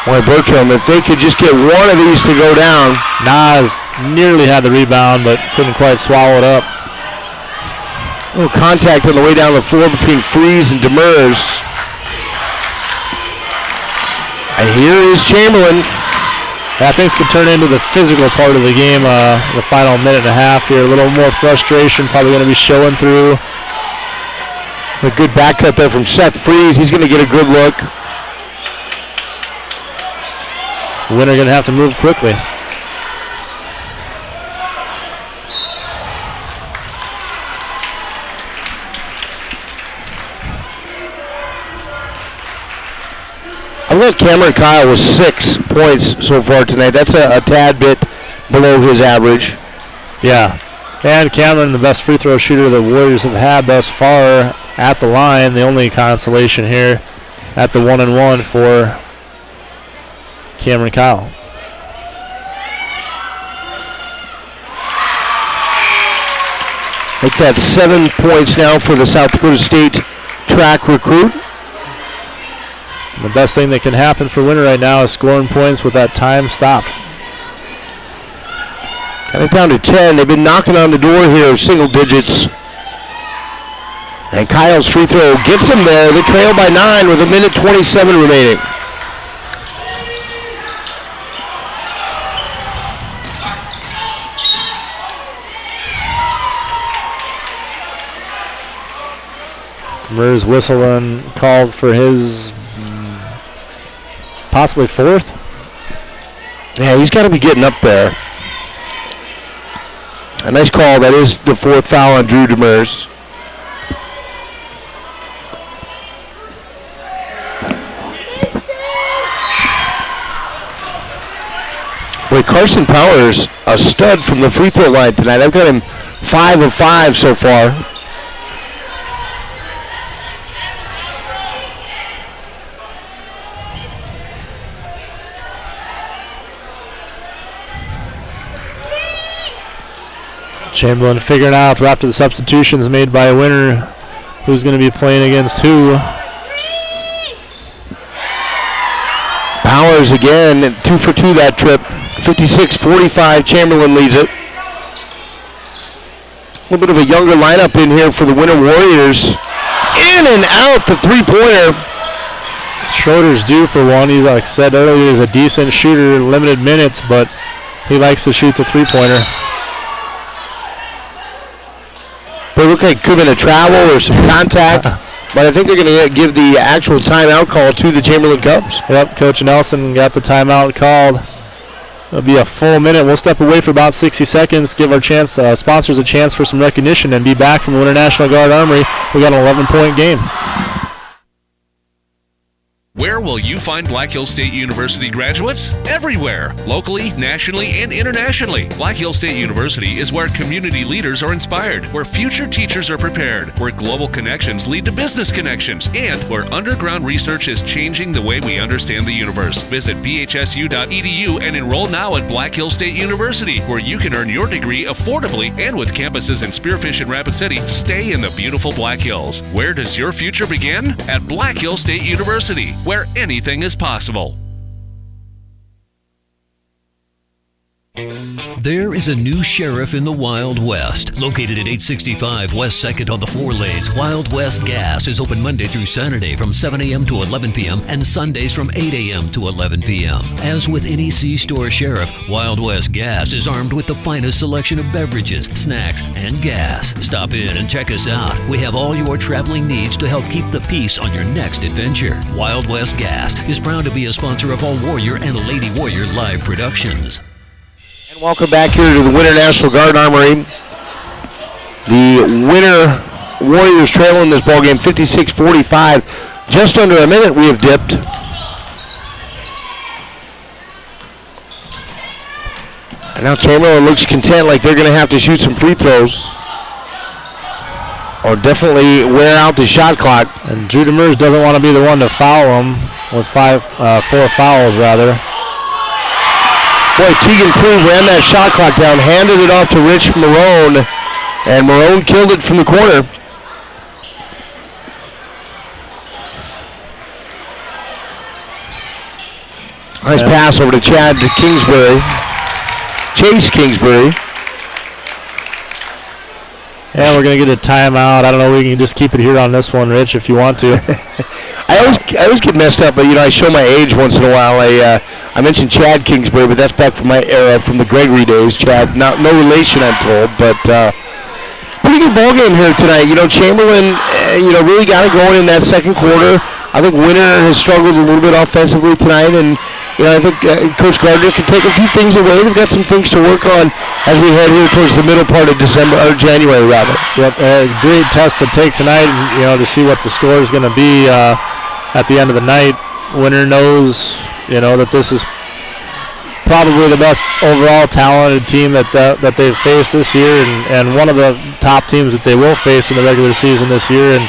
Boy, Bertram, if they could just get one of these to go down. Nas nearly had the rebound, but couldn't quite swallow it up. A little contact on the way down the floor between Freeze and Demers. And here is Chamberlain. Yeah, things could turn into the physical part of the game the final minute and a half here. A little more frustration probably going to be showing through. A good back cut there from Seth Freeze. He's going to get a good look. Winner going to have to move quickly. I thought Cameron Kyle was 6 points so far tonight. That's a tad bit below his average. Yeah. And Cameron, the best free throw shooter the Warriors have had thus far at the line. The only consolation here at the 1-and-1 for Cameron Kyle. Look at 7 points now for the South Dakota State track recruit. The best thing that can happen for Winter right now is scoring points with that time stopped. Got it down to 10. They've been knocking on the door here of single digits. And Kyle's free throw gets him there. They trail by 9 with 1:27 remaining. Murs whistle and called for his possibly 4th. Yeah, he's got to be getting up there. A nice call. That is the 4th foul on Drew Demers. Boy, Carson Powers, a stud from the free throw line tonight. I've got him 5 of 5 so far. Chamberlain figuring out after the substitutions made by Winter who's going to be playing against who. Powers again, 2 for 2 that trip. 56-45, Chamberlain leads it. A little bit of a younger lineup in here for the Winter Warriors. In and out the three-pointer. Schroeder's due for one. He's, like I said earlier, he's a decent shooter, limited minutes, but he likes to shoot the three-pointer. But it looked like it could have been a travel or some contact. But I think they're going to give the actual timeout call to the Chamberlain Cubs. Yep, Coach Nelson got the timeout called. It'll be a full minute. We'll step away for about 60 seconds, give our sponsors a chance for some recognition, and be back from the Winter National Guard Armory. We got an 11-point game. Where will you find Black Hills State University graduates? Everywhere, locally, nationally, and internationally. Black Hills State University is where community leaders are inspired, where future teachers are prepared, where global connections lead to business connections, and where underground research is changing the way we understand the universe. Visit bhsu.edu and enroll now at Black Hills State University, where you can earn your degree affordably and with campuses in Spearfish and Rapid City. Stay in the beautiful Black Hills. Where does your future begin? At Black Hills State University, where anything is possible. There is a new sheriff in the Wild West. Located at 865 West 2nd on the 4 lanes, Wild West Gas is open Monday through Saturday from 7 a.m. to 11 p.m. and Sundays from 8 a.m. to 11 p.m. As with any C-store sheriff, Wild West Gas is armed with the finest selection of beverages, snacks, and gas. Stop in and check us out. We have all your traveling needs to help keep the peace on your next adventure. Wild West Gas is proud to be a sponsor of all Warrior and Lady Warrior live productions. And welcome back here to the Winter National Guard Armory. The Winter Warriors trailing this ballgame 56-45. Just under a minute we have dipped. And now Chamberlain looks content, like they're going to have to shoot some free throws. Or definitely wear out the shot clock. And Drew Demers doesn't want to be the one to foul him with 4 fouls rather. Boy, Tegan Crew ran that shot clock down, handed it off to Rich Marone, and Marone killed it from the corner. Nice pass over to Chase Kingsbury. Yeah, we're going to get a timeout. I don't know, we can just keep it here on this one, Rich, if you want to. I always get messed up, but I show my age once in a while. I mentioned Chad Kingsbury, but that's back from my era, from the Gregory days. Chad, no relation, I'm told, but pretty good ball game here tonight. Chamberlain, really got it going in that second quarter. I think Winter has struggled a little bit offensively tonight, and I think Coach Gardner can take a few things away. They've got some things to work on as we head here towards the middle part of January, rather. Yep, a great test to take tonight, to see what the score is going to be at the end of the night. Winter knows, that this is probably the best overall talented team that they've faced this year, and one of the top teams that they will face in the regular season this year. And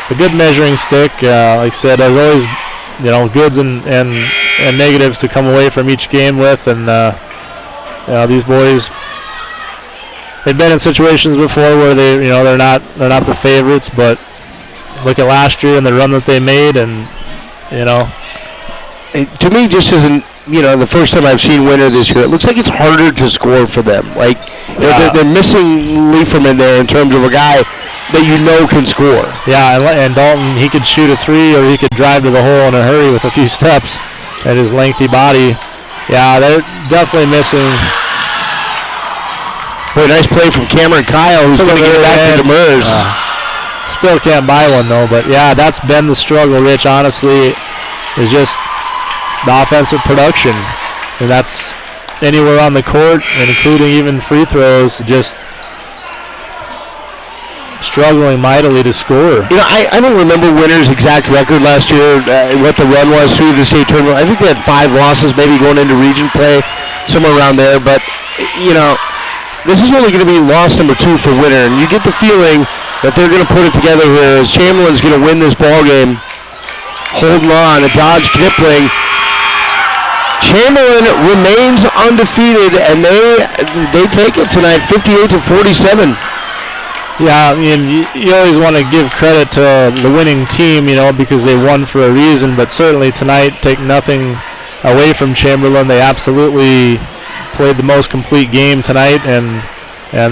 a good measuring stick, like I said, there's always, goods and negatives to come away from each game with, and these boys, they've been in situations before where they're not the favorites, but look at last year and the run that they made, and to me, just isn't the first time I've seen Winter this year. It looks like it's harder to score for them. Like they're missing Lieferman there in terms of a guy that can score. Yeah, and Dalton, he could shoot a three or he could drive to the hole in a hurry with a few steps at his lengthy body. Yeah, they're definitely missing. Boy, nice play from Cameron Kyle, who's going to get it back to Demers. Still can't buy one, though. But, yeah, that's been the struggle, Rich, honestly, is just the offensive production. And that's anywhere on the court, and including even free throws, just struggling mightily to score. I don't remember Winter's exact record last year, what the run was through the state tournament. I think they had 5 losses, maybe going into region play, somewhere around there. But, this is only going to be loss number 2 for Winter, and you get the feeling that they're going to put it together here as Chamberlain's going to win this ball game. Holding on, a dodge Knipling. Chamberlain remains undefeated, and they take it tonight, 58-47. Yeah, I mean, you always want to give credit to the winning team, because they won for a reason. But certainly tonight, take nothing away from Chamberlain. They absolutely played the most complete game tonight, and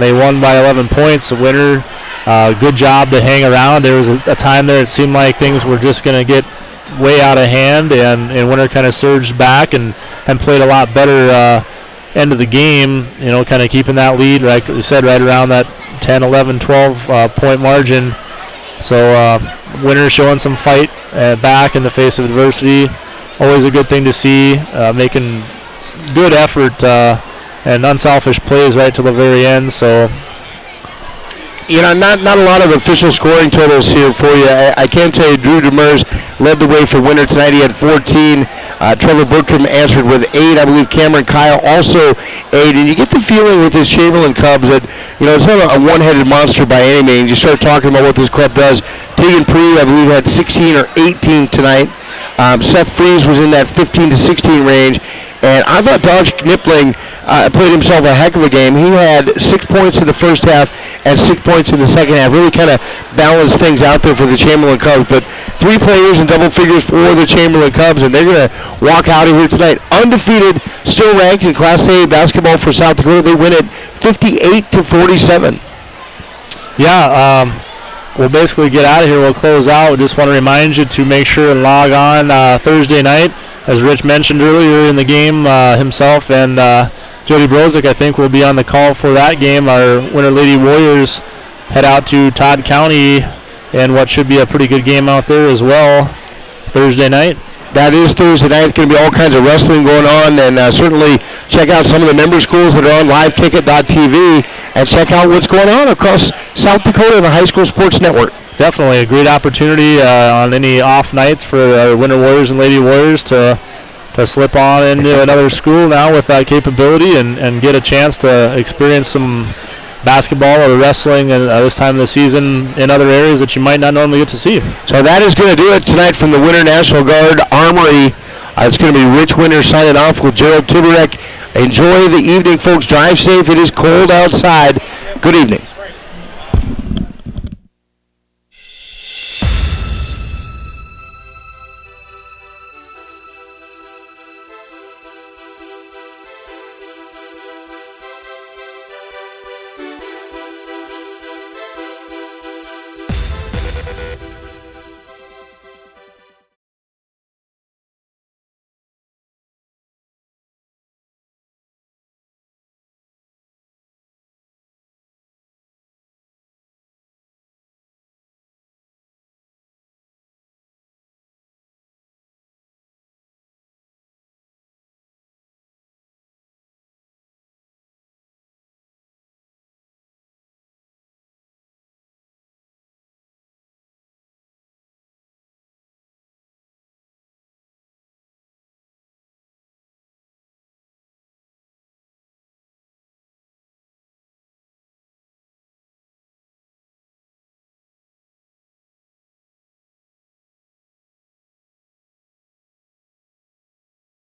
they won by 11 points. The winner, good job to hang around. There was a time there it seemed like things were just going to get way out of hand, and Winter kind of surged back and played a lot better end of the game, kind of keeping that lead, like we said, right around that 10, 11, 12 point margin. So Winter showing some fight back in the face of adversity. Always a good thing to see, making good effort and unselfish plays right to the very end. So not a lot of official scoring totals here for you. I can tell you Drew Demers led the way for Winter tonight. He had 14. Trevor Bertram answered with 8. I believe Cameron Kyle also 8. And you get the feeling with this Chamberlain Cubs that, it's not a one-headed monster by any means. You start talking about what this club does. Tegan Pree, I believe, had 16 or 18 tonight. Seth Freeze was in that 15 to 16 range. And I thought Dodge Knipling played himself a heck of a game. He had 6 points in the first half and 6 points in the second half. Really kind of balanced things out there for the Chamberlain Cubs. But 3 players in double figures for the Chamberlain Cubs, and they're going to walk out of here tonight undefeated, still ranked in Class A basketball for South Dakota. They win it 58-47. Yeah, we'll basically get out of here. We'll close out. We just want to remind you to make sure and log on Thursday night. As Rich mentioned earlier in the game, himself and Jody Brozick, I think, will be on the call for that game. Our Winter Lady Warriors head out to Todd County and what should be a pretty good game out there as well Thursday night. That is Thursday night. It's going to be all kinds of wrestling going on, and certainly check out some of the member schools that are on liveticket.tv and check out what's going on across South Dakota and the High School Sports Network. Definitely a great opportunity on any off nights for our Winter Warriors and Lady Warriors to slip on into another school now with that capability and get a chance to experience some basketball or wrestling at this time of the season in other areas that you might not normally get to see. So that is going to do it tonight from the Winter National Guard Armory. It's going to be Rich Winter signing off with Gerald Tiberek. Enjoy the evening, folks. Drive safe. It is cold outside. Good evening.